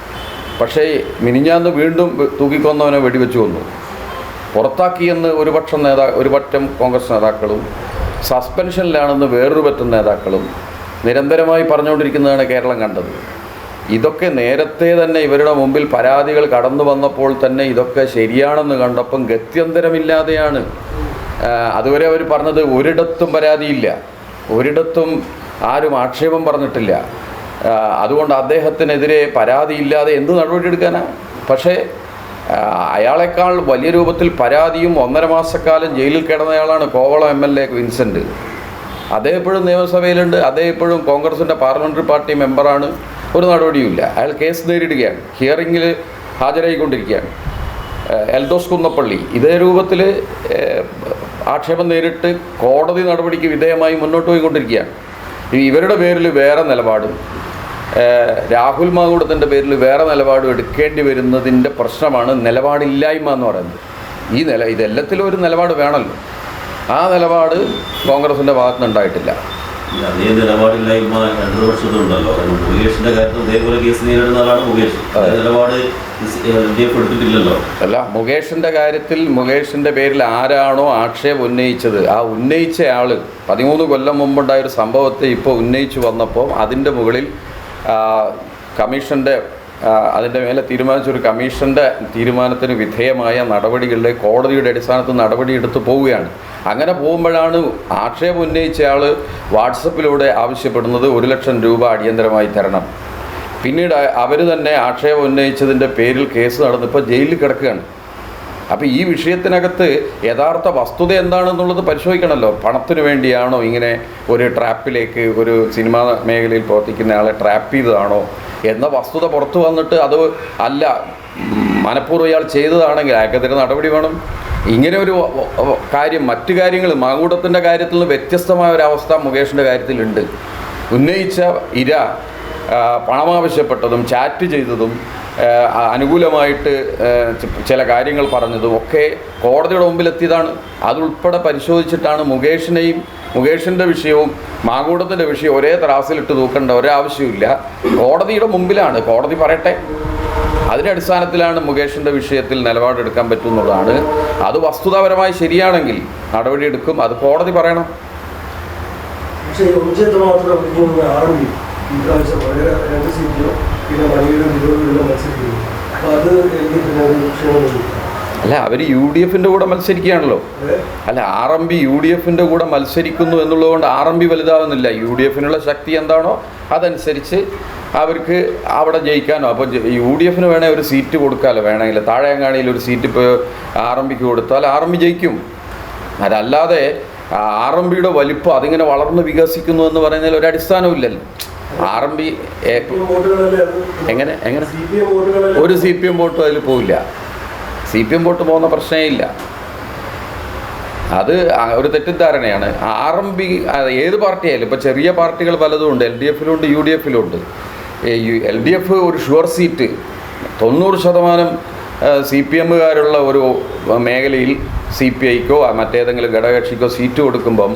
പക്ഷേ മിനിഞ്ഞാന്ന് വീണ്ടും തൂക്കിക്കൊന്നവനെ വെടിവെച്ച് കൊന്നു. പുറത്താക്കിയെന്ന് ഒരു പറ്റം കോൺഗ്രസ് നേതാക്കളും സസ്പെൻഷനിലാണെന്ന് വേറൊരു പറ്റം നേതാക്കളും നിരന്തരമായി പറഞ്ഞുകൊണ്ടിരിക്കുന്നതാണ് കേരളം കണ്ടത്. ഇതൊക്കെ നേരത്തെ തന്നെ ഇവരുടെ മുമ്പിൽ പരാതികൾ കടന്നു വന്നപ്പോൾ തന്നെ ഇതൊക്കെ ശരിയാണെന്ന് കണ്ടപ്പം ഗത്യന്തരമില്ലാതെയാണ്. അതുവരെ അവർ പറഞ്ഞത് ഒരിടത്തും പരാതിയില്ല, ഒരിടത്തും ആരും ആക്ഷേപം പറഞ്ഞിട്ടില്ല, അതുകൊണ്ട് അദ്ദേഹത്തിനെതിരെ പരാതിയില്ലാതെ എന്ത് നടപടിയെടുക്കാനാണ്? പക്ഷേ അയാളെക്കാൾ വലിയ രൂപത്തിൽ പരാതിയും 1.5 മാസക്കാലം ജയിലിൽ കിടന്നയാളാണ് കോവളം MLA വിൻസെൻ്റ്. അദ്ദേഹം ഇപ്പോഴും നിയമസഭയിലുണ്ട്, അദ്ദേഹം ഇപ്പോഴും കോൺഗ്രസിൻ്റെ പാർലമെൻ്ററി പാർട്ടി മെമ്പറാണ്. ഒരു നടപടിയുമില്ല. അയാൾ കേസ് നേരിടുകയാണ്, ഹിയറിങ്ങിൽ ഹാജരായിക്കൊണ്ടിരിക്കുകയാണ്. എൽദോസ് കുന്നപ്പള്ളി ഇതേ രൂപത്തിൽ ആക്ഷേപം നേരിട്ട് കോടതി നടപടിക്ക് വിധേയമായി മുന്നോട്ട് പോയിക്കൊണ്ടിരിക്കുകയാണ്. ഇവരുടെ പേരിൽ വേറെ നിലപാടും രാഹുൽ മാങ്കൂട്ടത്തിൻ്റെ പേരിൽ വേറെ നിലപാടും എടുക്കേണ്ടി വരുന്നതിൻ്റെ പ്രശ്നമാണ് നിലപാടില്ലായ്മ എന്ന് പറയുന്നത്. ഇതെല്ലാത്തിലും ഒരു നിലപാട് വേണമല്ലോ. ആ നിലപാട് കോൺഗ്രസിൻ്റെ ഭാഗത്തുനിന്ന് ഉണ്ടായിട്ടില്ല. അതേ നിലപാടില്ലായ്മ 2 വർഷത്തുണ്ടല്ലോ. മുകേഷിന്റെ കാര്യത്തിൽ ഇതേപോലെ കേസ് നേരിടുന്ന ആളാണ് മുകേഷ്. നിലപാട് എടുത്തിട്ടില്ലല്ലോ. അല്ല, മുകേഷിൻ്റെ കാര്യത്തിൽ മുകേഷിൻ്റെ പേരിൽ ആരാണോ ആക്ഷേപം ഉന്നയിച്ചത്, ആ ഉന്നയിച്ച ആൾ 13 കൊല്ലം മുമ്പുണ്ടായൊരു സംഭവത്തെ ഇപ്പോൾ ഉന്നയിച്ചു വന്നപ്പോൾ അതിൻ്റെ മുകളിൽ കമ്മീഷൻ്റെ അതിൻ്റെ മേലെ തീരുമാനിച്ചൊരു കമ്മീഷൻ്റെ തീരുമാനത്തിന് വിധേയമായ നടപടികളിലെ കോടതിയുടെ അടിസ്ഥാനത്തിൽ നടപടിയെടുത്ത് പോവുകയാണ്. അങ്ങനെ പോകുമ്പോഴാണ് ആക്ഷേപം ഉന്നയിച്ചയാൾ വാട്സപ്പിലൂടെ ആവശ്യപ്പെടുന്നത് 1 ലക്ഷം രൂപ അടിയന്തരമായി തരണം. പിന്നീട് അവർ തന്നെ ആക്ഷേപം ഉന്നയിച്ചതിൻ്റെ പേരിൽ കേസ് നടന്നിപ്പോൾ ജയിലിൽ കിടക്കുകയാണ്. അപ്പോൾ ഈ വിഷയത്തിനകത്ത് യഥാർത്ഥ വസ്തുത എന്താണെന്നുള്ളത് പരിശോധിക്കണമല്ലോ. പണത്തിന് വേണ്ടിയാണോ ഇങ്ങനെ ഒരു ട്രാപ്പിലേക്ക് ഒരു സിനിമാ മേഖലയിൽ പ്രവർത്തിക്കുന്ന ആളെ ട്രാപ്പ് ചെയ്തതാണോ എന്ന വസ്തുത പുറത്തു വന്നിട്ട് അത് അല്ല മനഃപൂർവ്വം ഇയാൾ ചെയ്തതാണെങ്കിൽ അയാൾക്കെതിരെ നടപടി വേണം. ഇങ്ങനെ ഒരു കാര്യം മറ്റു കാര്യങ്ങൾ മാങ്കൂട്ടത്തിൻ്റെ കാര്യത്തിൽ നിന്ന് വ്യത്യസ്തമായ ഒരവസ്ഥ മുകേഷിൻ്റെ കാര്യത്തിലുണ്ട്. ഉന്നയിച്ച ഇര പണമാവശ്യപ്പെട്ടതും ചാറ്റ് ചെയ്തതും അനുകൂലമായിട്ട് ചില കാര്യങ്ങൾ പറഞ്ഞതും ഒക്കെ കോടതിയുടെ മുമ്പിലെത്തിയതാണ്. അതുൾപ്പെടെ പരിശോധിച്ചിട്ടാണ് മുകേഷിൻ്റെ വിഷയവും മാങ്കൂട്ടത്തിൻ്റെ വിഷയവും ഒരേ ത്രാസിലിട്ട് തൂക്കേണ്ട ഒരാവശ്യമില്ല. കോടതിയുടെ മുമ്പിലാണ്, കോടതി പറയട്ടെ. അതിൻ്റെ അടിസ്ഥാനത്തിലാണ് മുകേഷിൻ്റെ വിഷയത്തിൽ നിലപാടെടുക്കാൻ പറ്റുന്നതാണ്. അത് വസ്തുതാപരമായി ശരിയാണെങ്കിൽ നടപടിയെടുക്കും, അത് കോടതി പറയണം. അല്ല, അവർ UDFൻ്റെ കൂടെ മത്സരിക്കുകയാണല്ലോ. അല്ല, RMP UDFൻ്റെ കൂടെ മത്സരിക്കുന്നു എന്നുള്ളതുകൊണ്ട് RMP വലുതാവുന്നില്ല. UDFനുള്ള ശക്തി എന്താണോ അതനുസരിച്ച് അവർക്ക് അവിടെ ജയിക്കാനോ. അപ്പോൾ UDFന് വേണേൽ ഒരു സീറ്റ് കൊടുക്കാമല്ലോ, വേണമെങ്കിൽ താഴെയങ്ങാടിയിൽ ഒരു സീറ്റ് ഇപ്പോൾ RMPക്ക് കൊടുത്താൽ RMP ജയിക്കും. അതല്ലാതെ RMPയുടെ വലിപ്പം അതിങ്ങനെ വളർന്ന് വികസിക്കുന്നു എന്ന് പറയുന്നതിൽ ഒരു അടിസ്ഥാനമില്ലല്ലോ. RMP എങ്ങനെ ഒരു CPM വോട്ടും അതിൽ പോവില്ല. CPM വോട്ട് പോകുന്ന പ്രശ്നമേ ഇല്ല. ഒരു തെറ്റിദ്ധാരണയാണ്. RMP ഏത് പാർട്ടിയായാലും, ഇപ്പോൾ ചെറിയ പാർട്ടികൾ പലതും ഉണ്ട്, LDFിലുണ്ട് UDFിലുണ്ട്. LDF ഒരു ഷുവർ സീറ്റ് 90% CPMകാരുള്ള ഒരു മേഖലയിൽ CPIക്കോ മറ്റേതെങ്കിലും ഘടകകക്ഷിക്കോ സീറ്റ് കൊടുക്കുമ്പം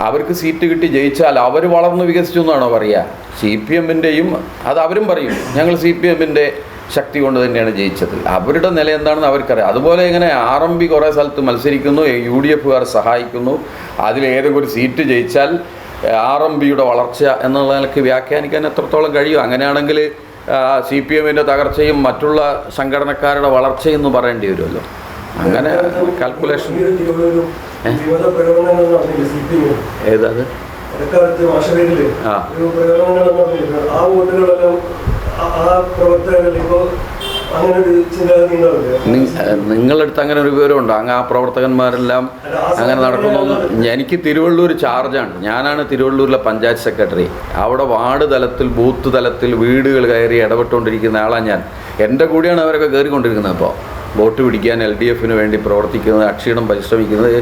അവർക്ക് സീറ്റ് കിട്ടി ജയിച്ചാൽ അവർ വളർന്ന് വികസിച്ചു എന്നാണോ പറയുക? CPMൻ്റെയും അത് അവരും പറയും, ഞങ്ങൾ CPMൻ്റെ ശക്തി കൊണ്ട് തന്നെയാണ് ജയിച്ചത്. അവരുടെ നില എന്താണെന്ന് അവർക്കറിയാം. അതുപോലെ ഇങ്ങനെ RMP കുറേ സ്ഥലത്ത് മത്സരിക്കുന്നു, UDFകാർ സഹായിക്കുന്നു, അതിലേതെങ്കിലും ഒരു സീറ്റ് ജയിച്ചാൽ RMPയുടെ വളർച്ച എന്നുള്ള നിലയ്ക്ക് വ്യാഖ്യാനിക്കാൻ എത്രത്തോളം കഴിയും? അങ്ങനെയാണെങ്കിൽ CPMൻ്റെ തകർച്ചയും മറ്റുള്ള സംഘടനക്കാരുടെ വളർച്ചയും എന്ന് പറയേണ്ടി വരുമല്ലോ. അങ്ങനെ കാൽക്കുലേഷൻ ഏതത് നിങ്ങളടുത്ത് അങ്ങനെ ഒരു വിവരമുണ്ടോ? അങ്ങ് ആ പ്രവർത്തകന്മാരെല്ലാം അങ്ങനെ നടക്കുന്നു? എനിക്ക് തിരുവള്ളൂർ ചാർജാണ്. ഞാനാണ് തിരുവള്ളൂരിലെ പഞ്ചായത്ത് സെക്രട്ടറി. അവിടെ വാർഡ് തലത്തിൽ ബൂത്ത് തലത്തിൽ വീടുകൾ കയറി ഇടപെട്ടുകൊണ്ടിരിക്കുന്ന ആളാണ് ഞാൻ. എൻ്റെ കൂടെയാണ് അവരൊക്കെ കയറിക്കൊണ്ടിരിക്കുന്നത്. അപ്പോൾ വോട്ട് പിടിക്കാൻ LDFന് വേണ്ടി പ്രവർത്തിക്കുന്നത്, അക്ഷീണം പരിശ്രമിക്കുന്നത്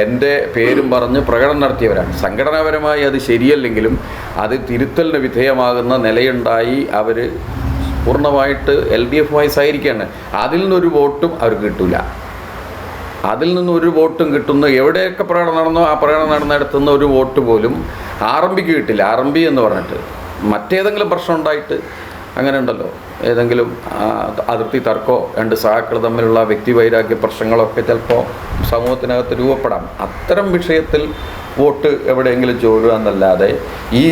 എൻ്റെ പേരും പറഞ്ഞ് പ്രകടനം നടത്തിയവരാണ്. സംഘടനാപരമായി അത് ശരിയല്ലെങ്കിലും അത് തിരുത്തലിന് വിധേയമാകുന്ന നിലയുണ്ടായി അവർ പൂർണ്ണമായിട്ട് LDFുമായി സഹകരിക്കുകയാണ്. അതിൽ നിന്നൊരു വോട്ടും അവർക്ക് കിട്ടില്ല. അതിൽ നിന്നൊരു വോട്ടും കിട്ടുന്ന എവിടെയൊക്കെ പ്രകടനം നടന്നോ ആ പ്രകടനം നടന്നിടത്തുനിന്ന് ഒരു വോട്ട് പോലും RMPക്ക് കിട്ടില്ല. RMP എന്ന് പറഞ്ഞിട്ട് മറ്റേതെങ്കിലും പ്രശ്നം ഉണ്ടായിട്ട് അങ്ങനെ ഉണ്ടല്ലോ, ഏതെങ്കിലും അതിർത്തി തർക്കമോ 2 സഹാക്കൾ തമ്മിലുള്ള വ്യക്തിവൈരാഗ്യ പ്രശ്നങ്ങളൊക്കെ ചിലപ്പോൾ സമൂഹത്തിനകത്ത് രൂപപ്പെടാം. അത്തരം വിഷയത്തിൽ വോട്ട് എവിടെയെങ്കിലും ചോരുക എന്നല്ലാതെ ഈ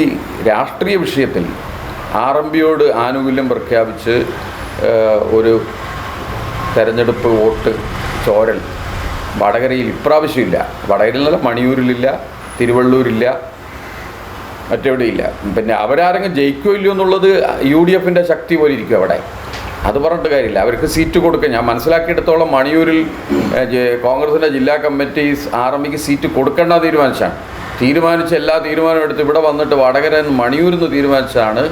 രാഷ്ട്രീയ വിഷയത്തിൽ RMBയോട് ആനുകൂല്യം പ്രഖ്യാപിച്ച് ഒരു തെരഞ്ഞെടുപ്പ് വോട്ട് ചോരൽ വടകരയിൽ ഇപ്രാവശ്യമില്ല. വടകരയിലല്ല, മണിയൂരിലില്ല, തിരുവള്ളൂരില്ല, മറ്റെവിടെയില്ല. പിന്നെ അവരാരെങ്കിലും ജയിക്കുമോ ഇല്ലയോ എന്നുള്ളത് UDFൻ്റെ ശക്തി പോലെ ഇരിക്കും അവിടെ. അത് പറഞ്ഞിട്ട് കാര്യമില്ല. അവർക്ക് സീറ്റ് കൊടുക്കുക. ഞാൻ മനസ്സിലാക്കിയെടുത്തോളം മണിയൂരിൽ കോൺഗ്രസിൻ്റെ ജില്ലാ കമ്മിറ്റി RMBക്ക് സീറ്റ് കൊടുക്കേണ്ട തീരുമാനിച്ച എല്ലാ തീരുമാനവും എടുത്ത് ഇവിടെ വന്നിട്ട് വടകര മണിയൂരിൽ നിന്ന് തീരുമാനിച്ചാണ്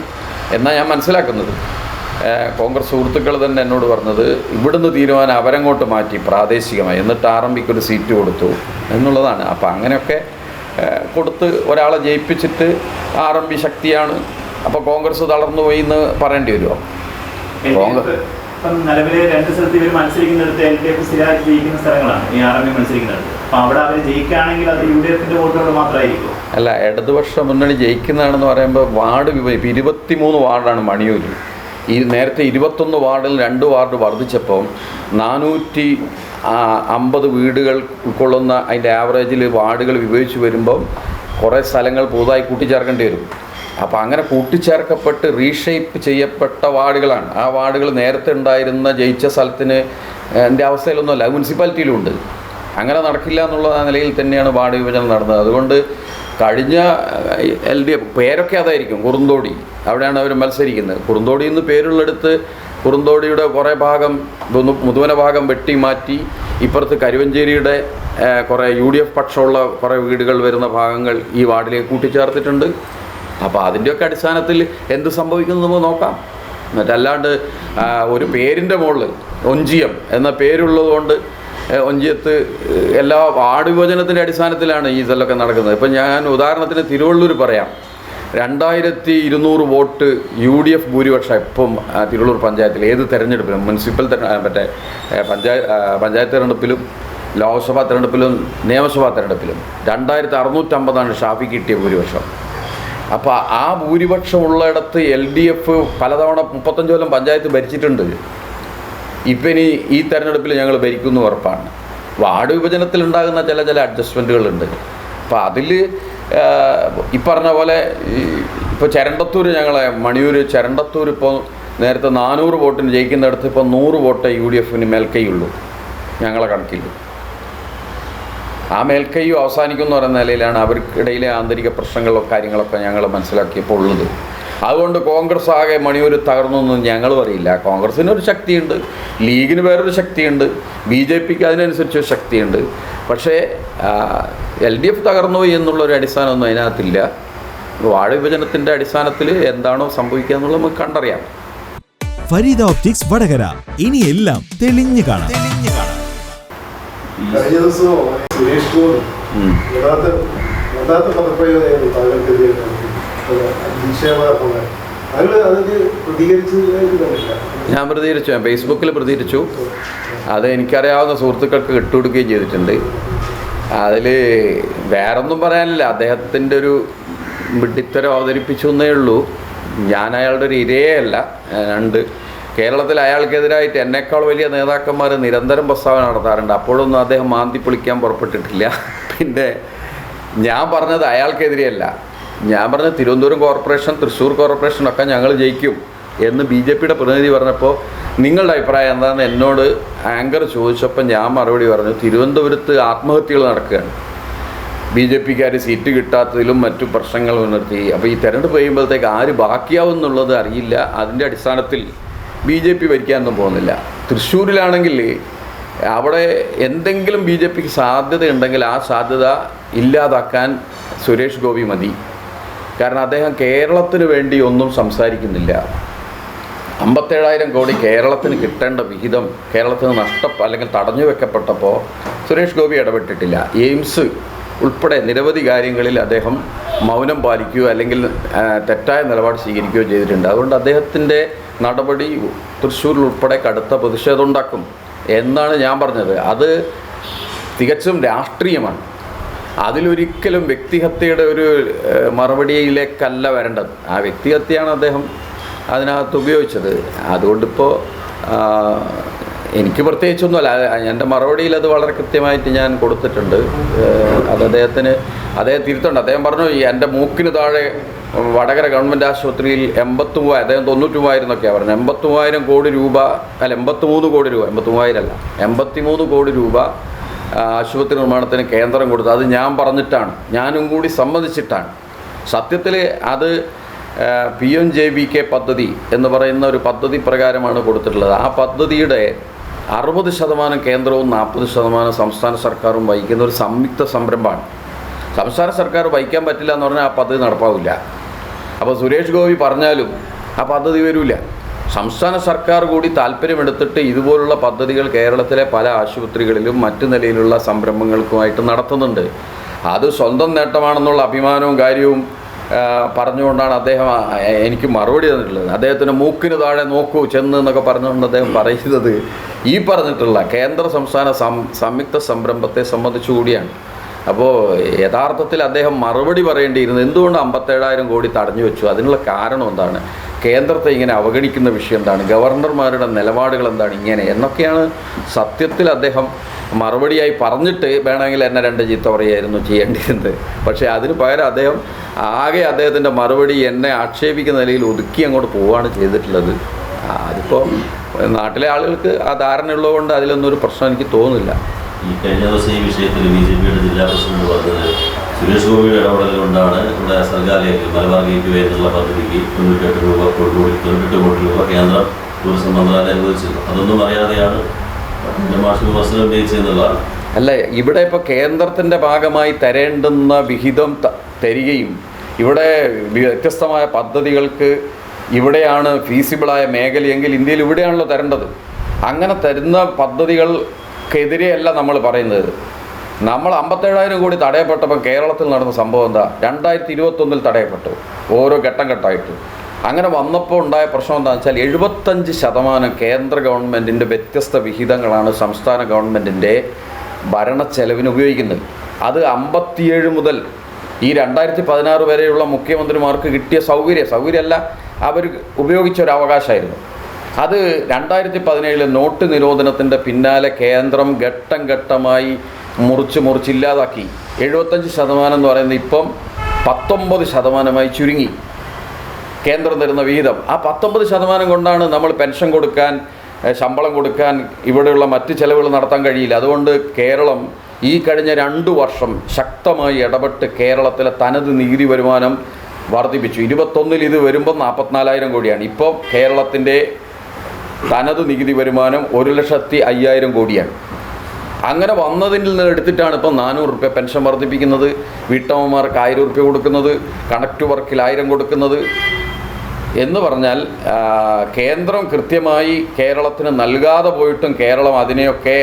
എന്നാണ് ഞാൻ മനസ്സിലാക്കുന്നത്. കോൺഗ്രസ് സുഹൃത്തുക്കൾ തന്നെ എന്നോട് പറഞ്ഞത് ഇവിടുന്ന് തീരുമാനം അവരങ്ങോട്ട് മാറ്റി പ്രാദേശികമായി, എന്നിട്ട് RMBക്ക് ഒരു സീറ്റ് കൊടുത്തു എന്നുള്ളതാണ്. അപ്പോൾ അങ്ങനെയൊക്കെ കൊടുത്ത് ഒരാളെ ജയിപ്പിച്ചിട്ട് RMB ശക്തിയാണ്, അപ്പോൾ കോൺഗ്രസ് തളർന്നു പോയി എന്ന് പറയേണ്ടി വരുമോ? നിലവിലെ 2 സ്ഥലത്ത് ഇവർ മത്സരിക്കുന്നിടത്ത് LDF സ്ഥിരമായിട്ട് ജയിക്കുന്ന സ്ഥലങ്ങളാണ് ഈ RMB മത്സരിക്കുന്നത്. അപ്പോൾ അവിടെ അവർ ജയിക്കുകയാണെങ്കിൽ അത് UDFൻ്റെ വോട്ടുകൾ മാത്രമായിരിക്കും. അല്ല, ഇടതുപക്ഷ മുന്നണി ജയിക്കുന്നതാണെന്ന് പറയുമ്പോൾ വാർഡ് 23 വാർഡാണ് മണിയൂരിൽ. ഈ നേരത്തെ 21 വാർഡിൽ 2 വാർഡ് വർദ്ധിച്ചപ്പോൾ 450 വീടുകൾ ഉൾക്കൊള്ളുന്ന അതിൻ്റെ ആവറേജിൽ വാർഡുകൾ വിഭജിച്ച് വരുമ്പം കുറേ സ്ഥലങ്ങൾ പുതുതായി കൂട്ടിച്ചേർക്കേണ്ടി വരും. അപ്പോൾ അങ്ങനെ കൂട്ടിച്ചേർക്കപ്പെട്ട് റീഷേപ്പ് ചെയ്യപ്പെട്ട വാർഡുകളാണ്. ആ വാർഡുകൾ നേരത്തെ ഉണ്ടായിരുന്ന ജയിച്ച സ്ഥലത്തിന് എൻ്റെ അവസ്ഥയിലൊന്നുമല്ല, മുനിസിപ്പാലിറ്റിയിലുണ്ട്. അങ്ങനെ നടക്കില്ല എന്നുള്ള നിലയിൽ തന്നെയാണ് വാർഡ് വിഭജനം നടന്നത്. അതുകൊണ്ട് കഴിഞ്ഞ LDF പേരൊക്കെ അതായിരിക്കും, കുറുന്തോടി, അവിടെയാണ് അവർ മത്സരിക്കുന്നത്. കുറുന്തോടി എന്ന് പേരുള്ളെടുത്ത് കുറുന്തോടിയുടെ കുറേ ഭാഗം, മുതുവന ഭാഗം വെട്ടി മാറ്റി ഇപ്പുറത്ത് കരുവഞ്ചേരിയുടെ കുറേ UDF പക്ഷമുള്ള കുറേ വീടുകൾ വരുന്ന ഭാഗങ്ങൾ ഈ വാർഡിലേക്ക് കൂട്ടിച്ചേർത്തിട്ടുണ്ട്. അപ്പോൾ അതിൻ്റെയൊക്കെ അടിസ്ഥാനത്തിൽ എന്ത് സംഭവിക്കുന്നു നമുക്ക് നോക്കാം. മറ്റല്ലാണ്ട് ഒരു പേരിൻ്റെ മുകളിൽ ഒഞ്ചിയം എന്ന പേരുള്ളതുകൊണ്ട് ഒഞ്ചിയത്ത് എല്ലാ വാർഡ് വിഭജനത്തിൻ്റെ അടിസ്ഥാനത്തിലാണ് ഈ ഇതെല്ലാം നടക്കുന്നത്. ഇപ്പം ഞാൻ ഉദാഹരണത്തിന് തിരുവള്ളൂർ പറയാം. 2200 വോട്ട് UDF ഭൂരിപക്ഷം ഇപ്പം തിരുവള്ളൂർ പഞ്ചായത്തിൽ ഏത് തെരഞ്ഞെടുപ്പിലും, മുനിസിപ്പൽ മറ്റേ പഞ്ചായത്ത് തെരഞ്ഞെടുപ്പിലും, ലോക്സഭാ തെരഞ്ഞെടുപ്പിലും, നിയമസഭാ തെരഞ്ഞെടുപ്പിലും 2650 ഷാഫിക്ക് കിട്ടിയ ഭൂരിപക്ഷം. അപ്പോൾ ആ ഭൂരിപക്ഷം ഉള്ളിടത്ത് LDF പലതവണ 35 കൊല്ലം പഞ്ചായത്ത് ഭരിച്ചിട്ടുണ്ട്. ഇപ്പം ഇനി ഈ തെരഞ്ഞെടുപ്പിൽ ഞങ്ങൾ ഭരിക്കുന്നു ഉറപ്പാണ്. വാർഡ് വിഭജനത്തിൽ ഉണ്ടാകുന്ന ചില അഡ്ജസ്റ്റ്മെൻറ്റുകളുണ്ട്. അപ്പോൾ അതിൽ ഈ പറഞ്ഞ പോലെ ഇപ്പോൾ ചരണ്ടത്തൂർ, ഞങ്ങളെ മണിയൂർ ചരണ്ടത്തൂർ ഇപ്പോൾ നേരത്തെ 400 വോട്ടിന് ജയിക്കുന്നിടത്ത് ഇപ്പോൾ 100 വോട്ടേ UDFന് മേൽക്കൈയുള്ളൂ ഞങ്ങളെ കണക്കിൽ. ആ മേൽക്കൈയും അവസാനിക്കുമെന്ന് പറയുന്ന നിലയിലാണ് അവർക്കിടയിലെ ആന്തരിക പ്രശ്നങ്ങളോ കാര്യങ്ങളൊക്കെ ഞങ്ങൾ മനസ്സിലാക്കിയപ്പോൾ ഉള്ളത്. അതുകൊണ്ട് കോൺഗ്രസ് ആകെ മണിയൂർ തകർന്നൊന്നും ഞങ്ങൾ പറയില്ല. കോൺഗ്രസ്സിനൊരു ശക്തിയുണ്ട്, ലീഗിന് വേറൊരു ശക്തിയുണ്ട്, BJPക്ക് അതിനനുസരിച്ചൊരു ശക്തിയുണ്ട്. പക്ഷേ LDF തകർന്നുപോയി എന്നുള്ളൊരു അടിസ്ഥാനമൊന്നും അതിനകത്തില്ല. വാർഡ് വിഭജനത്തിൻ്റെ അടിസ്ഥാനത്തിൽ എന്താണോ സംഭവിക്കുക എന്നുള്ളത് നമുക്ക് കണ്ടറിയാം. ഫരീദ ഓപ്റ്റിക്സ് വടകര, ഇനി എല്ലാം തെളിഞ്ഞു കാണാം. കഴിഞ്ഞ ദിവസം സുരേഷ് ഗോപി യഥാർത്ഥ പദപ്രയോഗമായിരുന്നു താങ്കൾക്കെതിരെ ഞാൻ പ്രതികരിച്ചു, ഞാൻ ഫേസ്ബുക്കിൽ പ്രതികരിച്ചു. അത് എനിക്കറിയാവുന്ന സുഹൃത്തുക്കൾക്ക് ഇട്ടുകൊടുക്കുകയും ചെയ്തിട്ടുണ്ട്. അതിൽ വേറൊന്നും പറയാനില്ല. അദ്ദേഹത്തിൻ്റെ ഒരു വിഡ്ഢിത്തരം അവതരിപ്പിച്ചു എന്നേ ഉള്ളൂ. ഞാൻ അയാളുടെ ഒരു ഇരയല്ല. കേരളത്തിൽ അയാൾക്കെതിരായിട്ട് എന്നേക്കാൾ വലിയ നേതാക്കന്മാർ നിരന്തരം പ്രസ്താവന നടത്താറുണ്ട്. അപ്പോഴൊന്നും അദ്ദേഹം മാന്തി പൊളിക്കാൻ പുറപ്പെട്ടിട്ടില്ല. പിന്നെ ഞാൻ പറഞ്ഞത് അയാൾക്കെതിരെയല്ല, ഞാൻ പറഞ്ഞ തിരുവനന്തപുരം കോർപ്പറേഷൻ, തൃശ്ശൂർ കോർപ്പറേഷനൊക്കെ ഞങ്ങൾ ജയിക്കും എന്ന് BJPയുടെ പ്രതിനിധി പറഞ്ഞപ്പോൾ നിങ്ങളുടെ അഭിപ്രായം എന്താണെന്ന് എന്നോട് ആങ്കർ ചോദിച്ചപ്പോൾ ഞാൻ മറുപടി പറഞ്ഞു, തിരുവനന്തപുരത്ത് ആത്മഹത്യകൾ നടക്കുകയാണ്, BJPക്കാർ സീറ്റ് കിട്ടാത്തതിലും മറ്റു പ്രശ്നങ്ങൾ മുൻനിർത്തി. അപ്പോൾ ഈ തെരഞ്ഞെടുപ്പ് കഴിയുമ്പോഴത്തേക്ക് ആര് ബാക്കിയാവും എന്നുള്ളത് അറിയില്ല. അതിൻ്റെ അടിസ്ഥാനത്തിൽ BJP ഭരിക്കാനൊന്നും പോകുന്നില്ല. തൃശ്ശൂരിലാണെങ്കിൽ അവിടെ എന്തെങ്കിലും BJPക്ക് സാധ്യതയുണ്ടെങ്കിൽ ആ സാധ്യത ഇല്ലാതാക്കാൻ സുരേഷ് ഗോപി മതി. കാരണം അദ്ദേഹം കേരളത്തിന് വേണ്ടി ഒന്നും സംസാരിക്കുന്നില്ല. 57,000 കോടി കേരളത്തിന് കിട്ടേണ്ട വിഹിതം കേരളത്തിന് അല്ലെങ്കിൽ തടഞ്ഞു വെക്കപ്പെട്ടപ്പോൾ സുരേഷ് ഗോപി ഇടപെട്ടിട്ടില്ല. എയിംസ് ഉൾപ്പെടെ നിരവധി കാര്യങ്ങളിൽ അദ്ദേഹം മൗനം പാലിക്കുകയോ അല്ലെങ്കിൽ തെറ്റായ നിലപാട് സ്വീകരിക്കുകയോ ചെയ്തിട്ടുണ്ട്. അതുകൊണ്ട് അദ്ദേഹത്തിൻ്റെ നടപടി തൃശ്ശൂരിൽ ഉൾപ്പെടെ കടുത്ത പ്രതിഷേധം ഉണ്ടാക്കും എന്നാണ് ഞാൻ പറഞ്ഞത്. അത് തികച്ചും രാഷ്ട്രീയമാണ്. അതിലൊരിക്കലും വ്യക്തിഹത്യയുടെ ഒരു മറുപടിയിലേക്കല്ല വരേണ്ടത്. ആ വ്യക്തിഹത്യയാണ് അദ്ദേഹം അതിനകത്ത് ഉപയോഗിച്ചത്. അതുകൊണ്ടിപ്പോൾ എനിക്ക് പ്രത്യേകിച്ചൊന്നുമല്ല. എൻ്റെ മറുപടിയിൽ അത് വളരെ കൃത്യമായിട്ട് ഞാൻ കൊടുത്തിട്ടുണ്ട്. അത് അദ്ദേഹത്തിന് അദ്ദേഹം തിരുത്തണ്ട. അദ്ദേഹം പറഞ്ഞു എൻ്റെ മൂക്കിന് താഴെ വടകര ഗവൺമെൻറ് ആശുപത്രിയിൽ 83,000, അദ്ദേഹം 93,000 എന്നൊക്കെയാണ് പറഞ്ഞത്. 83,000 കോടി രൂപ, അല്ല 83 കോടി രൂപ, 83,000 അല്ല 83 കോടി രൂപ ആശുപത്രി നിർമ്മാണത്തിന് കേന്ദ്രം കൊടുത്തു. അത് ഞാൻ പറഞ്ഞിട്ടാണ്, ഞാനും കൂടി സമ്മതിച്ചിട്ടാണ്. സത്യത്തിൽ അത് PMJBK പദ്ധതി എന്ന് പറയുന്ന ഒരു പദ്ധതി പ്രകാരമാണ് കൊടുത്തിട്ടുള്ളത്. ആ പദ്ധതിയുടെ 60% കേന്ദ്രവും 40% സംസ്ഥാന സർക്കാരും വഹിക്കുന്ന ഒരു സംയുക്ത സംരംഭമാണ്. സംസ്ഥാന സർക്കാർ വഹിക്കാൻ പറ്റില്ല എന്ന് പറഞ്ഞാൽ ആ പദ്ധതി നടപ്പാവില്ല. അപ്പോൾ സുരേഷ് ഗോപി പറഞ്ഞാലും ആ പദ്ധതി വരില്ല. സംസ്ഥാന സർക്കാർ കൂടി താല്പര്യമെടുത്തിട്ട് ഇതുപോലുള്ള പദ്ധതികൾ കേരളത്തിലെ പല ആശുപത്രികളിലും മറ്റു നിലയിലുള്ള സംരംഭങ്ങൾക്കുമായിട്ട് നടത്തുന്നുണ്ട്. അത് സ്വന്തം നേട്ടമാണെന്നുള്ള അഭിമാനവും കാര്യവും പറഞ്ഞുകൊണ്ടാണ് അദ്ദേഹം എനിക്ക് മറുപടി തന്നിട്ടുള്ളത്. അദ്ദേഹത്തിൻ്റെ മൂക്കിന് താഴെ നോക്കൂ ചെന്ന് എന്നൊക്കെ പറഞ്ഞുകൊണ്ട് അദ്ദേഹം പറയുന്നത് ഈ പറഞ്ഞിട്ടുള്ള കേന്ദ്ര സംസ്ഥാന സംയുക്ത സംരംഭത്തെ സംബന്ധിച്ചുകൂടിയാണ്. അപ്പോൾ യഥാർത്ഥത്തിൽ അദ്ദേഹം മറുപടി പറയേണ്ടിയിരുന്നത് എന്തുകൊണ്ട് 57,000 കോടി തടഞ്ഞു വെച്ചു, അതിനുള്ള കാരണം എന്താണ്, കേന്ദ്രത്തെ ഇങ്ങനെ അവഗണിക്കുന്ന വിഷയം എന്താണ്, ഗവർണർമാരുടെ നിലപാടുകൾ എന്താണ്, ഇങ്ങനെ എന്നൊക്കെയാണ് സത്യത്തിൽ അദ്ദേഹം മറുപടിയായി പറഞ്ഞിട്ട് വേണമെങ്കിൽ എന്നെ 2 ചീത്ത പറയുകയായിരുന്നു ചെയ്യേണ്ടിയിരുന്നത്. പക്ഷേ അതിന് പകരം അദ്ദേഹം ആകെ അദ്ദേഹത്തിൻ്റെ മറുപടി എന്നെ ആക്ഷേപിക്കുന്ന നിലയിൽ ഒതുക്കി അങ്ങോട്ട് പോവുകയാണ് ചെയ്തിട്ടുള്ളത്. അതിപ്പോൾ നാട്ടിലെ ആളുകൾക്ക് ആ ധാരണയുള്ളതുകൊണ്ട് അതിലൊന്നും ഒരു പ്രശ്നം എനിക്ക് തോന്നുന്നില്ല. ഈ കഴിഞ്ഞ ദിവസം ഈ വിഷയത്തിൽ BJPയുടെ ജില്ലാ പ്രസിഡന്റ് പറഞ്ഞത് സുരേഷ് ഗോപിയുടെ ഇടപെടൽ കൊണ്ടാണ് ഇവിടെ സർഗാലയത്തിൽ മലബാർ ഗേറ്റ് വേ എന്നുള്ള പദ്ധതിക്ക് 98 കോടി രൂപ കേന്ദ്ര ടൂറിസം മന്ത്രാലയം അനുവദിച്ചത്. അതൊന്നും അറിയാതെയാണ് മാഷ് വിമർശനം ഉന്നയിച്ചതെന്നുള്ളതാണ്. അല്ല, ഇവിടെ ഇപ്പോൾ കേന്ദ്രത്തിൻ്റെ ഭാഗമായി തരേണ്ടുന്ന വിഹിതം തരികയും ഇവിടെ വ്യത്യസ്തമായ പദ്ധതികൾക്ക് ഇവിടെയാണ് ഫീസിബിളായ മേഖലയെങ്കിൽ ഇന്ത്യയിൽ ഇവിടെയാണല്ലോ തരേണ്ടത്. അങ്ങനെ തരുന്ന പദ്ധതികൾക്കെതിരെയല്ല നമ്മൾ പറയുന്നത്. നമ്മൾ 57,000 കോടി തടയപ്പെട്ടപ്പോൾ കേരളത്തിൽ നടന്ന സംഭവം എന്താ, 2021 തടയപ്പെട്ടു ഓരോ ഘട്ടം ഘട്ടമായിട്ട്. അങ്ങനെ വന്നപ്പോൾ ഉണ്ടായ പ്രശ്നം എന്താണെന്ന് വെച്ചാൽ 75% കേന്ദ്ര ഗവൺമെൻറ്റിൻ്റെ വ്യത്യസ്ത വിഹിതങ്ങളാണ് സംസ്ഥാന ഗവൺമെൻറ്റിൻ്റെ ഭരണച്ചെലവിന് ഉപയോഗിക്കുന്നത്. അത് 57 മുതൽ ഈ 2016 വരെയുള്ള മുഖ്യമന്ത്രിമാർക്ക് കിട്ടിയ സൗകര്യമല്ല, അവർ ഉപയോഗിച്ച ഒരു അവകാശമായിരുന്നു. അത് 2017 നോട്ട് നിരോധനത്തിൻ്റെ പിന്നാലെ കേന്ദ്രം ഘട്ടം ഘട്ടമായി മുറിച്ചില്ലാതാക്കി. 75% എന്ന് പറയുന്നത് ഇപ്പം 19% ചുരുങ്ങി കേന്ദ്രം തരുന്ന വിഹിതം. ആ 19% കൊണ്ടാണ് നമ്മൾ പെൻഷൻ കൊടുക്കാൻ, ശമ്പളം കൊടുക്കാൻ, ഇവിടെയുള്ള മറ്റ് ചെലവുകൾ നടത്താൻ കഴിയില്ല. അതുകൊണ്ട് കേരളം ഈ കഴിഞ്ഞ 2 വർഷം ശക്തമായി ഇടപെട്ട് കേരളത്തിലെ തനത് നികുതി വരുമാനം വർദ്ധിപ്പിച്ചു. 21 ഇത് വരുമ്പോൾ 44,000 കോടിയാണ്. ഇപ്പോൾ കേരളത്തിൻ്റെ തനത് നികുതി വരുമാനം 1,05,000 കോടിയാണ്. അങ്ങനെ വന്നതിൽ നിന്ന് എടുത്തിട്ടാണ് ഇപ്പം 400 രൂപ പെൻഷൻ വർദ്ധിപ്പിക്കുന്നത്, വീട്ടമ്മമാർക്ക് 1000 രൂപ കൊടുക്കുന്നത്, കണക്ട് വർക്കിൽ 1000 കൊടുക്കുന്നത്. എന്ന് പറഞ്ഞാൽ കേന്ദ്രം കൃത്യമായി കേരളത്തിന് നൽകാതെ പോയിട്ടും കേരളം അതിനെയൊക്കെ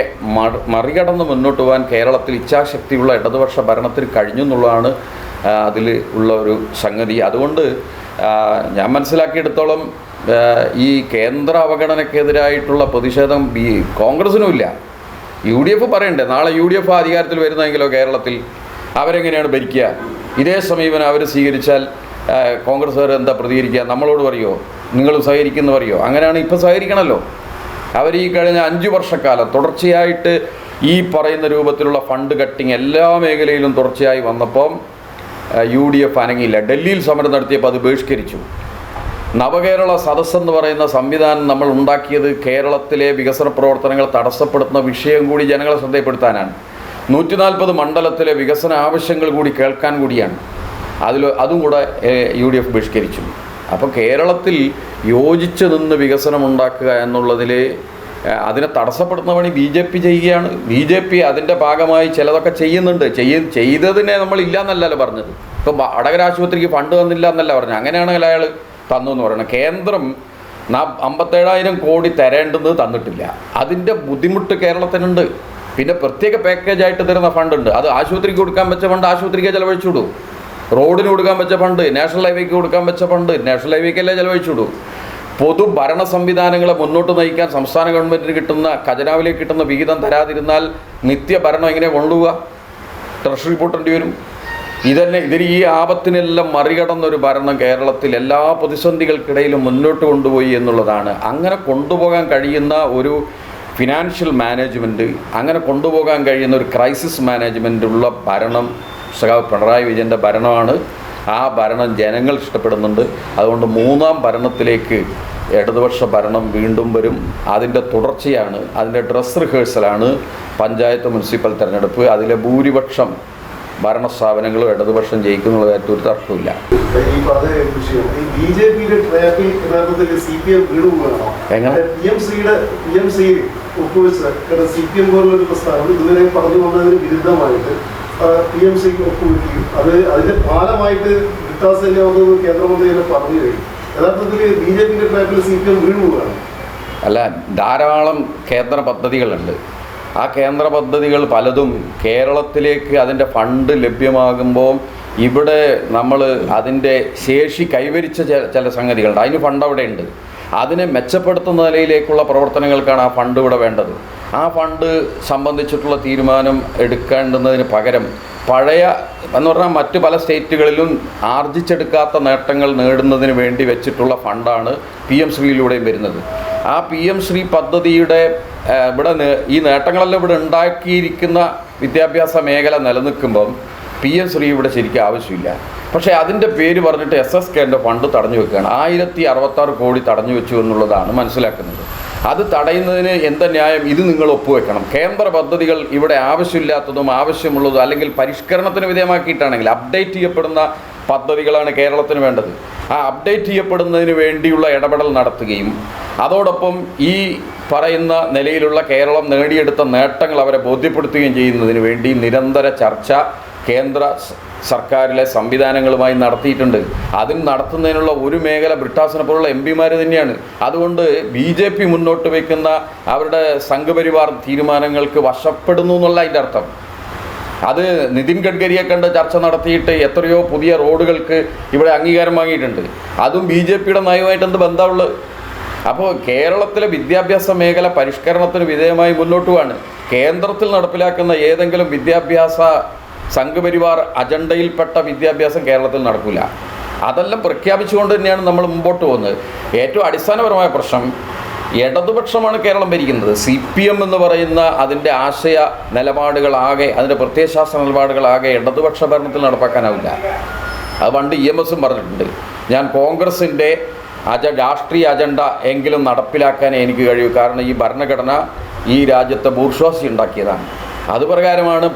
മറികടന്ന് മുന്നോട്ട് പോകാൻ കേരളത്തിൽ ഇച്ഛാശക്തിയുള്ള ഇടതുപക്ഷ ഭരണത്തിന് കഴിഞ്ഞു എന്നുള്ളതാണ് അതിൽ ഉള്ള ഒരു സംഗതി. അതുകൊണ്ട് ഞാൻ മനസ്സിലാക്കിയെടുത്തോളം ഈ കേന്ദ്ര അവഗണനയ്ക്കെതിരായിട്ടുള്ള പ്രതിഷേധം കോൺഗ്രസിനുമില്ല. UDF പറയണ്ടേ, നാളെ UDF അധികാരത്തിൽ വരുന്നെങ്കിലോ കേരളത്തിൽ അവരെങ്ങനെയാണ് ഭരിക്കുക? ഇതേ സമീപനം അവർ സ്വീകരിച്ചാൽ കോൺഗ്രസ്സുകാർ എന്താ പ്രതികരിക്കുക? നമ്മളോട് പറയുമോ, നിങ്ങൾ സഹകരിക്കുന്നു പറയുമോ? അങ്ങനെയാണ് ഇപ്പോൾ സഹകരിക്കണമല്ലോ. അവർ ഈ കഴിഞ്ഞ 5 വർഷക്കാലം തുടർച്ചയായിട്ട് ഈ പറയുന്ന രൂപത്തിലുള്ള ഫണ്ട് കട്ടിങ് എല്ലാ മേഖലയിലും തുടർച്ചയായി വന്നപ്പം UDF അനങ്ങിയില്ല. ഡൽഹിയിൽ സമരം നടത്തിയപ്പോൾ അത് ബഹിഷ്കരിച്ചു. നവകേരള സദസ്സെന്ന് പറയുന്ന സംവിധാനം നമ്മൾ ഉണ്ടാക്കിയത് കേരളത്തിലെ വികസന പ്രവർത്തനങ്ങൾ തടസ്സപ്പെടുത്തുന്ന വിഷയം കൂടി ജനങ്ങളെ ശ്രദ്ധപ്പെടുത്താനാണ്. 140 മണ്ഡലത്തിലെ വികസന ആവശ്യങ്ങൾ കൂടി കേൾക്കാൻ കൂടിയാണ്. അതും കൂടെ UDF ബഹിഷ്കരിച്ചു. അപ്പോൾ കേരളത്തിൽ യോജിച്ച് നിന്ന് വികസനം ഉണ്ടാക്കുക എന്നുള്ളതിൽ അതിനെ തടസ്സപ്പെടുത്തുന്ന പണി BJP ചെയ്യുകയാണ്. BJP അതിൻ്റെ ഭാഗമായി ചിലതൊക്കെ ചെയ്യുന്നുണ്ട്. ചെയ്തതിനെ നമ്മൾ ഇല്ല എന്നല്ലല്ലോ പറഞ്ഞത്. ഇപ്പം വടകര ആശുപത്രിക്ക് ഫണ്ട് തന്നില്ല എന്നല്ല പറഞ്ഞത്. അങ്ങനെയാണെങ്കിൽ അയാൾ തന്നു എന്ന് പറയണം. കേന്ദ്രം 57,000 കോടി തരേണ്ടത് തന്നിട്ടില്ല. അതിൻ്റെ ബുദ്ധിമുട്ട് കേരളത്തിനുണ്ട്. പിന്നെ പ്രത്യേക പാക്കേജായിട്ട് തരുന്ന ഫണ്ടുണ്ട്. അത് ആശുപത്രിക്ക് കൊടുക്കാൻ വെച്ച ഫണ്ട് ആശുപത്രിക്ക് ചിലവഴിച്ചുവിടൂ. റോഡിന് കൊടുക്കാൻ വെച്ച ഫണ്ട്, നാഷണൽ ഹൈവേക്ക് കൊടുക്കാൻ വെച്ച ഫണ്ട് നാഷണൽ ഹൈവേക്കല്ലേ ചിലവഴിച്ചുവിടൂ. പൊതു ഭരണ സംവിധാനങ്ങളെ മുന്നോട്ട് നയിക്കാൻ സംസ്ഥാന ഗവൺമെൻറ്റിന് കിട്ടുന്ന, ഖജനാവിലേക്ക് കിട്ടുന്ന വിഹിതം തരാതിരുന്നാൽ നിത്യഭരണം എങ്ങനെ കൊണ്ടുപോവുക? ട്രഷറി പൂട്ടേണ്ടി വരും. ഇതിന് ഈ ആപത്തിനെല്ലാം മറികടന്നൊരു ഭരണം കേരളത്തിൽ എല്ലാ പ്രതിസന്ധികൾക്കിടയിലും മുന്നോട്ട് കൊണ്ടുപോയി എന്നുള്ളതാണ്. അങ്ങനെ കൊണ്ടുപോകാൻ കഴിയുന്ന ഒരു ഫിനാൻഷ്യൽ മാനേജ്മെൻറ്റ്, അങ്ങനെ കൊണ്ടുപോകാൻ കഴിയുന്ന ഒരു ക്രൈസിസ് മാനേജ്മെൻറ്റുള്ള ഭരണം സഖാവ് പിണറായി വിജയൻ്റെ ഭരണമാണ്. ആ ഭരണം ജനങ്ങൾ ഇഷ്ടപ്പെടുന്നുണ്ട്. അതുകൊണ്ട് മൂന്നാം ഭരണത്തിലേക്ക് ഇടതുപക്ഷ ഭരണം വീണ്ടും വരും. അതിൻ്റെ തുടർച്ചയാണ്, അതിൻ്റെ ഡ്രസ് റിഹേഴ്സലാണ് പഞ്ചായത്ത് മുനിസിപ്പൽ തെരഞ്ഞെടുപ്പ്. അതിലെ ഭൂരിപക്ഷം ഭരണസ്ഥാപനങ്ങളും ഇടതുപക്ഷം ജയിക്കുന്നുള്ള കാര്യത്തിൽ ഒരു തർക്കമില്ല. ഈ പറഞ്ഞ വിഷയം ഈ ബി.ജെ.പിയുടെ ട്രാപ്പിൽ യഥാർത്ഥത്തിൽ CPM വീടുപോകണോ? എങ്ങനെ? PMC ഒപ്പുവെച്ച CPM പോലുള്ളൊരു പ്രസ്ഥാനം ഇതുവരെ പറഞ്ഞു വന്നതിന് വിരുദ്ധമായിട്ട് PMC ഒപ്പുവെക്കുകയും അതിന്റെ ഫലമായിട്ട് വിട്ടാസ് തന്നെ വന്നത് കേന്ദ്രമന്ത്രി തന്നെ പറഞ്ഞു കഴിഞ്ഞു. യഥാർത്ഥത്തിൽ ബി.ജെ.പിയുടെ ട്രാപ്പിൽ CPM വീടുപോകണം. അല്ല, ധാരാളം കേന്ദ്ര പദ്ധതികളുണ്ട്. ആ കേന്ദ്ര പദ്ധതികൾ പലതും കേരളത്തിലേക്ക് അതിൻ്റെ ഫണ്ട് ലഭ്യമാകുമ്പോൾ ഇവിടെ നമ്മൾ അതിൻ്റെ ശേഷി കൈവരിച്ച ചില സംഗതികളുണ്ട്. അതിന് ഫണ്ട് അവിടെ ഉണ്ട്. അതിനെ മെച്ചപ്പെടുത്തുന്ന നിലയിലേക്കുള്ള പ്രവർത്തനങ്ങൾക്കാണ് ആ ഫണ്ട് ഇവിടെ വേണ്ടത്. ആ ഫണ്ട് സംബന്ധിച്ചിട്ടുള്ള തീരുമാനം എടുക്കേണ്ടുന്നതിന് പകരം പഴയ എന്ന് പറഞ്ഞാൽ മറ്റ് പല സ്റ്റേറ്റുകളിലും ആർജിച്ചെടുക്കാത്ത നേട്ടങ്ങൾ നേടുന്നതിന് വേണ്ടി വെച്ചിട്ടുള്ള ഫണ്ടാണ് PM ശ്രീയിലൂടെയും വരുന്നത്. ആ PM ശ്രീ പദ്ധതിയുടെ ഇവിടെ ഈ നേട്ടങ്ങളെല്ലാം ഇവിടെ ഉണ്ടാക്കിയിരിക്കുന്ന വിദ്യാഭ്യാസ മേഖല നിലനിൽക്കുമ്പം PM ശ്രീ ഇവിടെ ശരിക്കും ആവശ്യമില്ല. പക്ഷേ അതിൻ്റെ പേര് പറഞ്ഞിട്ട് SSKൻ്റെ ഫണ്ട് തടഞ്ഞു വെക്കുകയാണ്. 1066 കോടി തടഞ്ഞു വെച്ചു എന്നുള്ളതാണ് മനസ്സിലാക്കുന്നത്. അത് തടയുന്നതിന് എന്താ ന്യായം? ഇത് നിങ്ങൾ ഒപ്പുവെക്കണം. കേന്ദ്ര പദ്ധതികൾ ഇവിടെ ആവശ്യമില്ലാത്തതും ആവശ്യമുള്ളതും അല്ലെങ്കിൽ പരിഷ്കരണത്തിന് വിധേയമാക്കിയിട്ടാണെങ്കിൽ അപ്ഡേറ്റ് ചെയ്യപ്പെടുന്ന പദ്ധതികളാണ് കേരളത്തിന് വേണ്ടത്. ആ അപ്ഡേറ്റ് ചെയ്യപ്പെടുന്നതിന് വേണ്ടിയുള്ള ഇടപെടൽ നടത്തുകയും അതോടൊപ്പം ഈ പറയുന്ന നിലയിലുള്ള കേരളം നേടിയെടുത്ത നേട്ടങ്ങൾ അവരെ ബോധ്യപ്പെടുത്തുകയും ചെയ്യുന്നതിന് വേണ്ടി നിരന്തര ചർച്ച കേന്ദ്ര സർക്കാരിലെ സംവിധാനങ്ങളുമായി നടത്തിയിട്ടുണ്ട്. അതിന് നടത്തുന്നതിനുള്ള ഒരു മേഖല ബ്രിട്ടാസിനെ പോലുള്ള MP-മാർ തന്നെയാണ്. അതുകൊണ്ട് BJP മുന്നോട്ട് വയ്ക്കുന്ന അവരുടെ സംഘപരിവാർ തീരുമാനങ്ങൾക്ക് വശപ്പെടുന്നു എന്നുള്ള അതിൻ്റെ അർത്ഥം. അത് നിതിൻ ഗഡ്കരിയെ കണ്ട് ചർച്ച നടത്തിയിട്ട് എത്രയോ പുതിയ റോഡുകൾക്ക് ഇവിടെ അംഗീകാരം വാങ്ങിയിട്ടുണ്ട്. അതും BJPയുടെ നയവുമായിട്ട് എന്ത് ബന്ധമുള്ളത്? അപ്പോൾ കേരളത്തിലെ വിദ്യാഭ്യാസ മേഖല പരിഷ്കരണത്തിന് വിധേയമായി മുന്നോട്ട് പോവാണ്. കേന്ദ്രത്തിൽ നടപ്പിലാക്കുന്ന ഏതെങ്കിലും വിദ്യാഭ്യാസ സംഘപരിവാർ അജണ്ടയിൽപ്പെട്ട വിദ്യാഭ്യാസം കേരളത്തിൽ നടക്കില്ല. അതെല്ലാം പ്രഖ്യാപിച്ചുകൊണ്ട് തന്നെയാണ് നമ്മൾ മുമ്പോട്ട് പോകുന്നത്. ഏറ്റവും അടിസ്ഥാനപരമായ പ്രശ്നം ഇടതുപക്ഷമാണ് കേരളം ഭരിക്കുന്നത്. CPM എന്ന് പറയുന്ന അതിൻ്റെ ആശയ നിലപാടുകളാകെ അതിൻ്റെ പ്രത്യയശാസ്ത്ര നിലപാടുകളാകെ ഇടതുപക്ഷ ഭരണത്തിൽ നടപ്പാക്കാനാവില്ല. അത് പണ്ട് EMSും പറഞ്ഞിട്ടുണ്ട്. ഞാൻ കോൺഗ്രസിൻ്റെ രാഷ്ട്രീയ അജണ്ട എങ്കിലും നടപ്പിലാക്കാൻ എനിക്ക് കഴിയൂ. കാരണം ഈ ഭരണഘടന ഈ രാജ്യത്തെ ബൂർഷ്വാസി ഉണ്ടാക്കിയതാണ്. അതുപ്രകാരമാണ്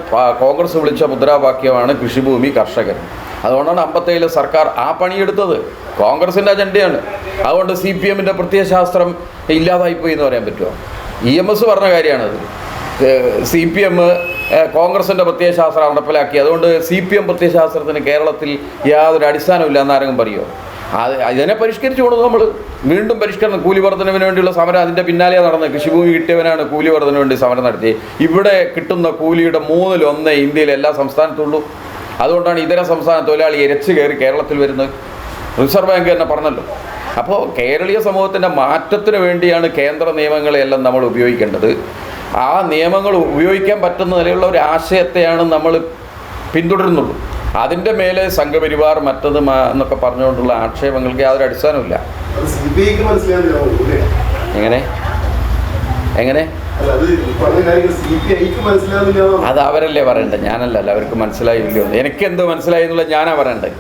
കോൺഗ്രസ് വിളിച്ച മുദ്രാവാക്യമാണ് കൃഷിഭൂമി കർഷകൻ. അതുകൊണ്ടാണ് 57 സർക്കാർ ആ പണിയെടുത്തത്. കോൺഗ്രസിൻ്റെ അജണ്ടയാണ്. അതുകൊണ്ട് CPMൻ്റെ പ്രത്യയശാസ്ത്രം ഇല്ലാതായിപ്പോയി എന്ന് പറയാൻ പറ്റുമോ? EMS പറഞ്ഞ കാര്യമാണത്. CPM കോൺഗ്രസിൻ്റെ പ്രത്യയശാസ്ത്രം നടപ്പിലാക്കി. അതുകൊണ്ട് CPM പ്രത്യയശാസ്ത്രത്തിന് കേരളത്തിൽ യാതൊരു അടിസ്ഥാനമില്ല എന്നാരെങ്കിലും പറയുമോ? ഇതിനെ പരിഷ്കരിച്ചു കൊടുത്തു. നമ്മൾ വീണ്ടും പരിഷ്കരണം, കൂലി വർധനവിന് വേണ്ടിയുള്ള സമരം അതിൻ്റെ പിന്നാലെ നടന്നത്. കൃഷിഭൂമി കിട്ടിയവനാണ് കൂലി വർധനവിന് വേണ്ടി സമരം നടത്തി. ഇവിടെ കിട്ടുന്ന കൂലിയുടെ 1/3 ഇന്ത്യയിലെ എല്ലാ സംസ്ഥാനത്തുള്ളൂ. അതുകൊണ്ടാണ് ഇതര സംസ്ഥാന തൊഴിലാളി ഇരച്ചു കയറി കേരളത്തിൽ വരുന്നത്. റിസർവ് ബാങ്ക് തന്നെ പറഞ്ഞല്ലോ. അപ്പോൾ കേരളീയ സമൂഹത്തിൻ്റെ മാറ്റത്തിന് വേണ്ടിയാണ് കേന്ദ്ര നിയമങ്ങളെല്ലാം നമ്മൾ ഉപയോഗിക്കേണ്ടത്. ആ നിയമങ്ങൾ ഉപയോഗിക്കാൻ പറ്റുന്ന നിലയിലുള്ള ഒരു ആശയത്തെയാണ് നമ്മൾ പിന്തുടരുന്നുള്ളൂ. അതിൻ്റെ മേലെ സംഘപരിവാർ മറ്റത് എന്നൊക്കെ പറഞ്ഞുകൊണ്ടുള്ള ആക്ഷേപങ്ങൾക്ക് യാതൊരു അടിസ്ഥാനമില്ല. എങ്ങനെ അത് അവരല്ലേ പറയണ്ടേ, ഞാനല്ലല്ലോ. അവർക്ക് മനസ്സിലായില്ലോ, എനിക്കെന്ത് മനസ്സിലായി എന്നുള്ള ഞാനാ പറയണ്ടേ.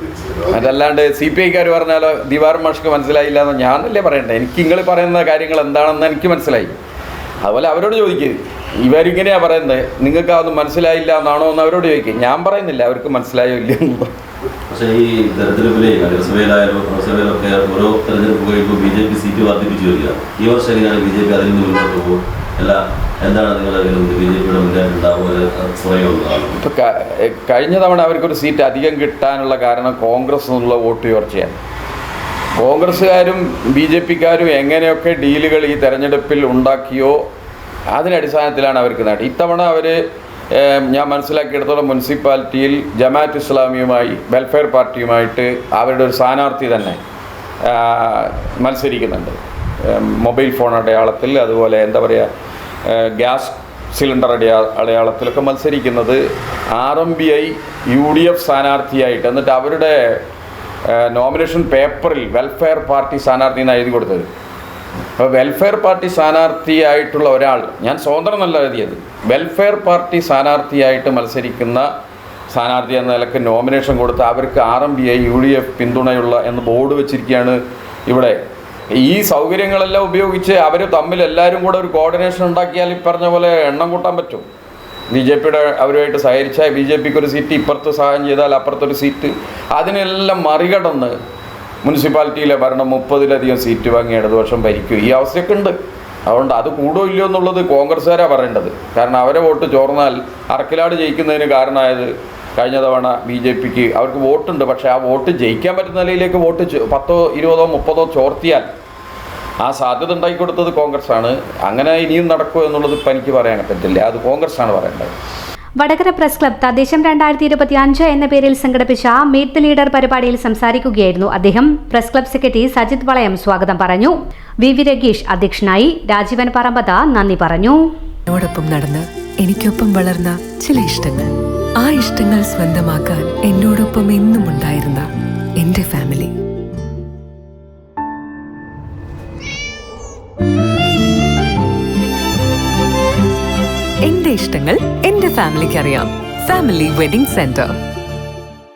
അതല്ലാണ്ട് CPIക്കാർ പറഞ്ഞാലോ ദിവാർ മാഷ്ക്ക് മനസ്സിലായില്ല എന്ന് ഞാനല്ലേ പറയണ്ടേ. എനിക്ക് നിങ്ങൾ പറയുന്ന കാര്യങ്ങൾ എന്താണെന്ന് എനിക്ക് മനസ്സിലായി. അതുപോലെ അവരോട് ചോദിക്കുക, ഇവരിങ്ങനെയാണ് പറയുന്നത്, നിങ്ങൾക്ക് അതൊന്നും മനസ്സിലായില്ല എന്നാണോ എന്ന് അവരോട് ചോദിക്കുക. ഞാൻ പറയുന്നില്ല അവർക്ക് മനസ്സിലായോ ഇല്ല. പക്ഷേ ഈ തെരഞ്ഞെടുപ്പിലെ നഗരസഭയിലായാലും ലോക്സഭയിലൊക്കെ ഓരോ തെരഞ്ഞെടുപ്പ് കഴിയുമ്പോൾ BJP സീറ്റ് വർദ്ധിപ്പിച്ചു വരിക. ഈ വർഷം എങ്ങനെയാണ് BJP അതിൽ നിന്ന് മുന്നോട്ട് പോകും? അല്ല, എന്താണ് നിങ്ങളുടെ BJPയുടെ മുന്നേറ്റം ഉണ്ടാവുക സ്വയമുള്ളതാണ്? ഇപ്പോൾ കഴിഞ്ഞ തവണ അവർക്കൊരു സീറ്റ് അധികം കിട്ടാനുള്ള കാരണം കോൺഗ്രസ് എന്നുള്ള വോട്ട് ചോർച്ചയാണ്. കോൺഗ്രസ്സുകാരും BJPക്കാരും എങ്ങനെയൊക്കെ ഡീലുകൾ ഈ തെരഞ്ഞെടുപ്പിൽ ഉണ്ടാക്കിയോ അതിനടിസ്ഥാനത്തിലാണ് അവർക്ക് നേട്ടം. ഇത്തവണ അവർ ഞാൻ മനസ്സിലാക്കിയെടുത്തോളം മുനിസിപ്പാലിറ്റിയിൽ ജമാഅത്ത് ഇസ്ലാമിയുമായി വെൽഫെയർ പാർട്ടിയുമായിട്ട് അവരുടെ ഒരു സ്ഥാനാർത്ഥി തന്നെ മത്സരിക്കുന്നുണ്ട്. മൊബൈൽ ഫോൺ അടയാളത്തിൽ, അതുപോലെ എന്താ പറയുക, ഗ്യാസ് സിലിണ്ടർ അടയാളത്തിലൊക്കെ മത്സരിക്കുന്നത് RMPI UDF സ്ഥാനാർത്ഥിയായിട്ട്. എന്നിട്ട് അവരുടെ നോമിനേഷൻ പേപ്പറിൽ വെൽഫെയർ പാർട്ടി സ്ഥാനാർത്ഥി എന്ന് എഴുതി കൊടുത്തത്. അപ്പോൾ വെൽഫെയർ പാർട്ടി സ്ഥാനാർത്ഥിയായിട്ടുള്ള ഒരാൾ, ഞാൻ സ്വതന്ത്രം എന്നല്ല എഴുതിയത്, വെൽഫെയർ പാർട്ടി സ്ഥാനാർത്ഥിയായിട്ട് മത്സരിക്കുന്ന സ്ഥാനാർത്ഥി എന്ന നിലക്ക് നോമിനേഷൻ കൊടുത്ത് അവർക്ക് RMPI UDF പിന്തുണയുള്ള എന്ന് ബോർഡ് വെച്ചിരിക്കുകയാണ് ഇവിടെ. ഈ സൗകര്യങ്ങളെല്ലാം ഉപയോഗിച്ച് അവർ തമ്മിൽ എല്ലാവരും കൂടെ ഒരു കോർഡിനേഷൻ ഉണ്ടാക്കിയാൽ ഈ പറഞ്ഞ പോലെ എണ്ണം കൂട്ടാൻ പറ്റും. BJPയുടെ അവരുമായിട്ട് സഹകരിച്ചാൽ BJPക്ക് ഒരു സീറ്റ്, ഇപ്പുറത്ത് സഹായം ചെയ്താൽ അപ്പുറത്തൊരു സീറ്റ്, അതിനെല്ലാം മറികടന്ന് മുനിസിപ്പാലിറ്റിയിലെ ഭരണം 30-ലധികം സീറ്റ് വാങ്ങി ഇടതുപക്ഷം ഭരിക്കും. ഈ അവസ്ഥയൊക്കെ ഉണ്ട്. അതുകൊണ്ട് അത് കൂടുമോ ഇല്ലയോ എന്നുള്ളത് കോൺഗ്രസ്സുകാരാണ് പറയേണ്ടത്. കാരണം അവരെ വോട്ട് ചോർന്നാൽ അറക്കിലാട് ജയിക്കുന്നതിന് കാരണമായത് കഴിഞ്ഞ തവണ BJPക്ക് അവർക്ക് വോട്ടുണ്ട്, പക്ഷേ ആ വോട്ട് ജയിക്കാൻ പറ്റുന്ന നിലയിലേക്ക് വോട്ട് 10, 20, 30 ചോർത്തിയാൽ ആ സാധ്യത ഉണ്ടാക്കിക്കൊടുത്തത് കോൺഗ്രസ്സാണ്. അങ്ങനെ ഇനിയും നടക്കുമോ എന്നുള്ളത് ഇപ്പം എനിക്ക് പറയാൻ പറ്റില്ല. അത് കോൺഗ്രസ്സാണ് പറയേണ്ടത്. വടകര പ്രസ് ക്ലബ് തദ്ദേശം 2025 എന്ന പേരിൽ സംഘടിപ്പിച്ച മീറ്റ് ദ ലീഡർ പരിപാടിയിൽ സംസാരിക്കുകയായിരുന്നു അദ്ദേഹം. പ്രസ് ക്ലബ് സെക്രട്ടറി സജിത് വളയം സ്വാഗതം പറഞ്ഞു. VV രഗീഷ് അധ്യക്ഷനായി. രാജീവൻ പറമ്പത നന്ദി പറഞ്ഞു. എന്നോടൊപ്പം നടന്ന് എനിക്കൊപ്പം വളർന്ന ചില ഇഷ്ടങ്ങൾ, ആ ഇഷ്ടങ്ങൾ സ്വന്തമാക്കാൻ എന്നോടൊപ്പം എന്നും ഉണ്ടായിരുന്ന എന്റെ ഫാമിലി. എന്റെ ഇഷ്ടങ്ങൾ എന്റെ ഫാമിലിക്ക് അറിയാം. Family wedding centre.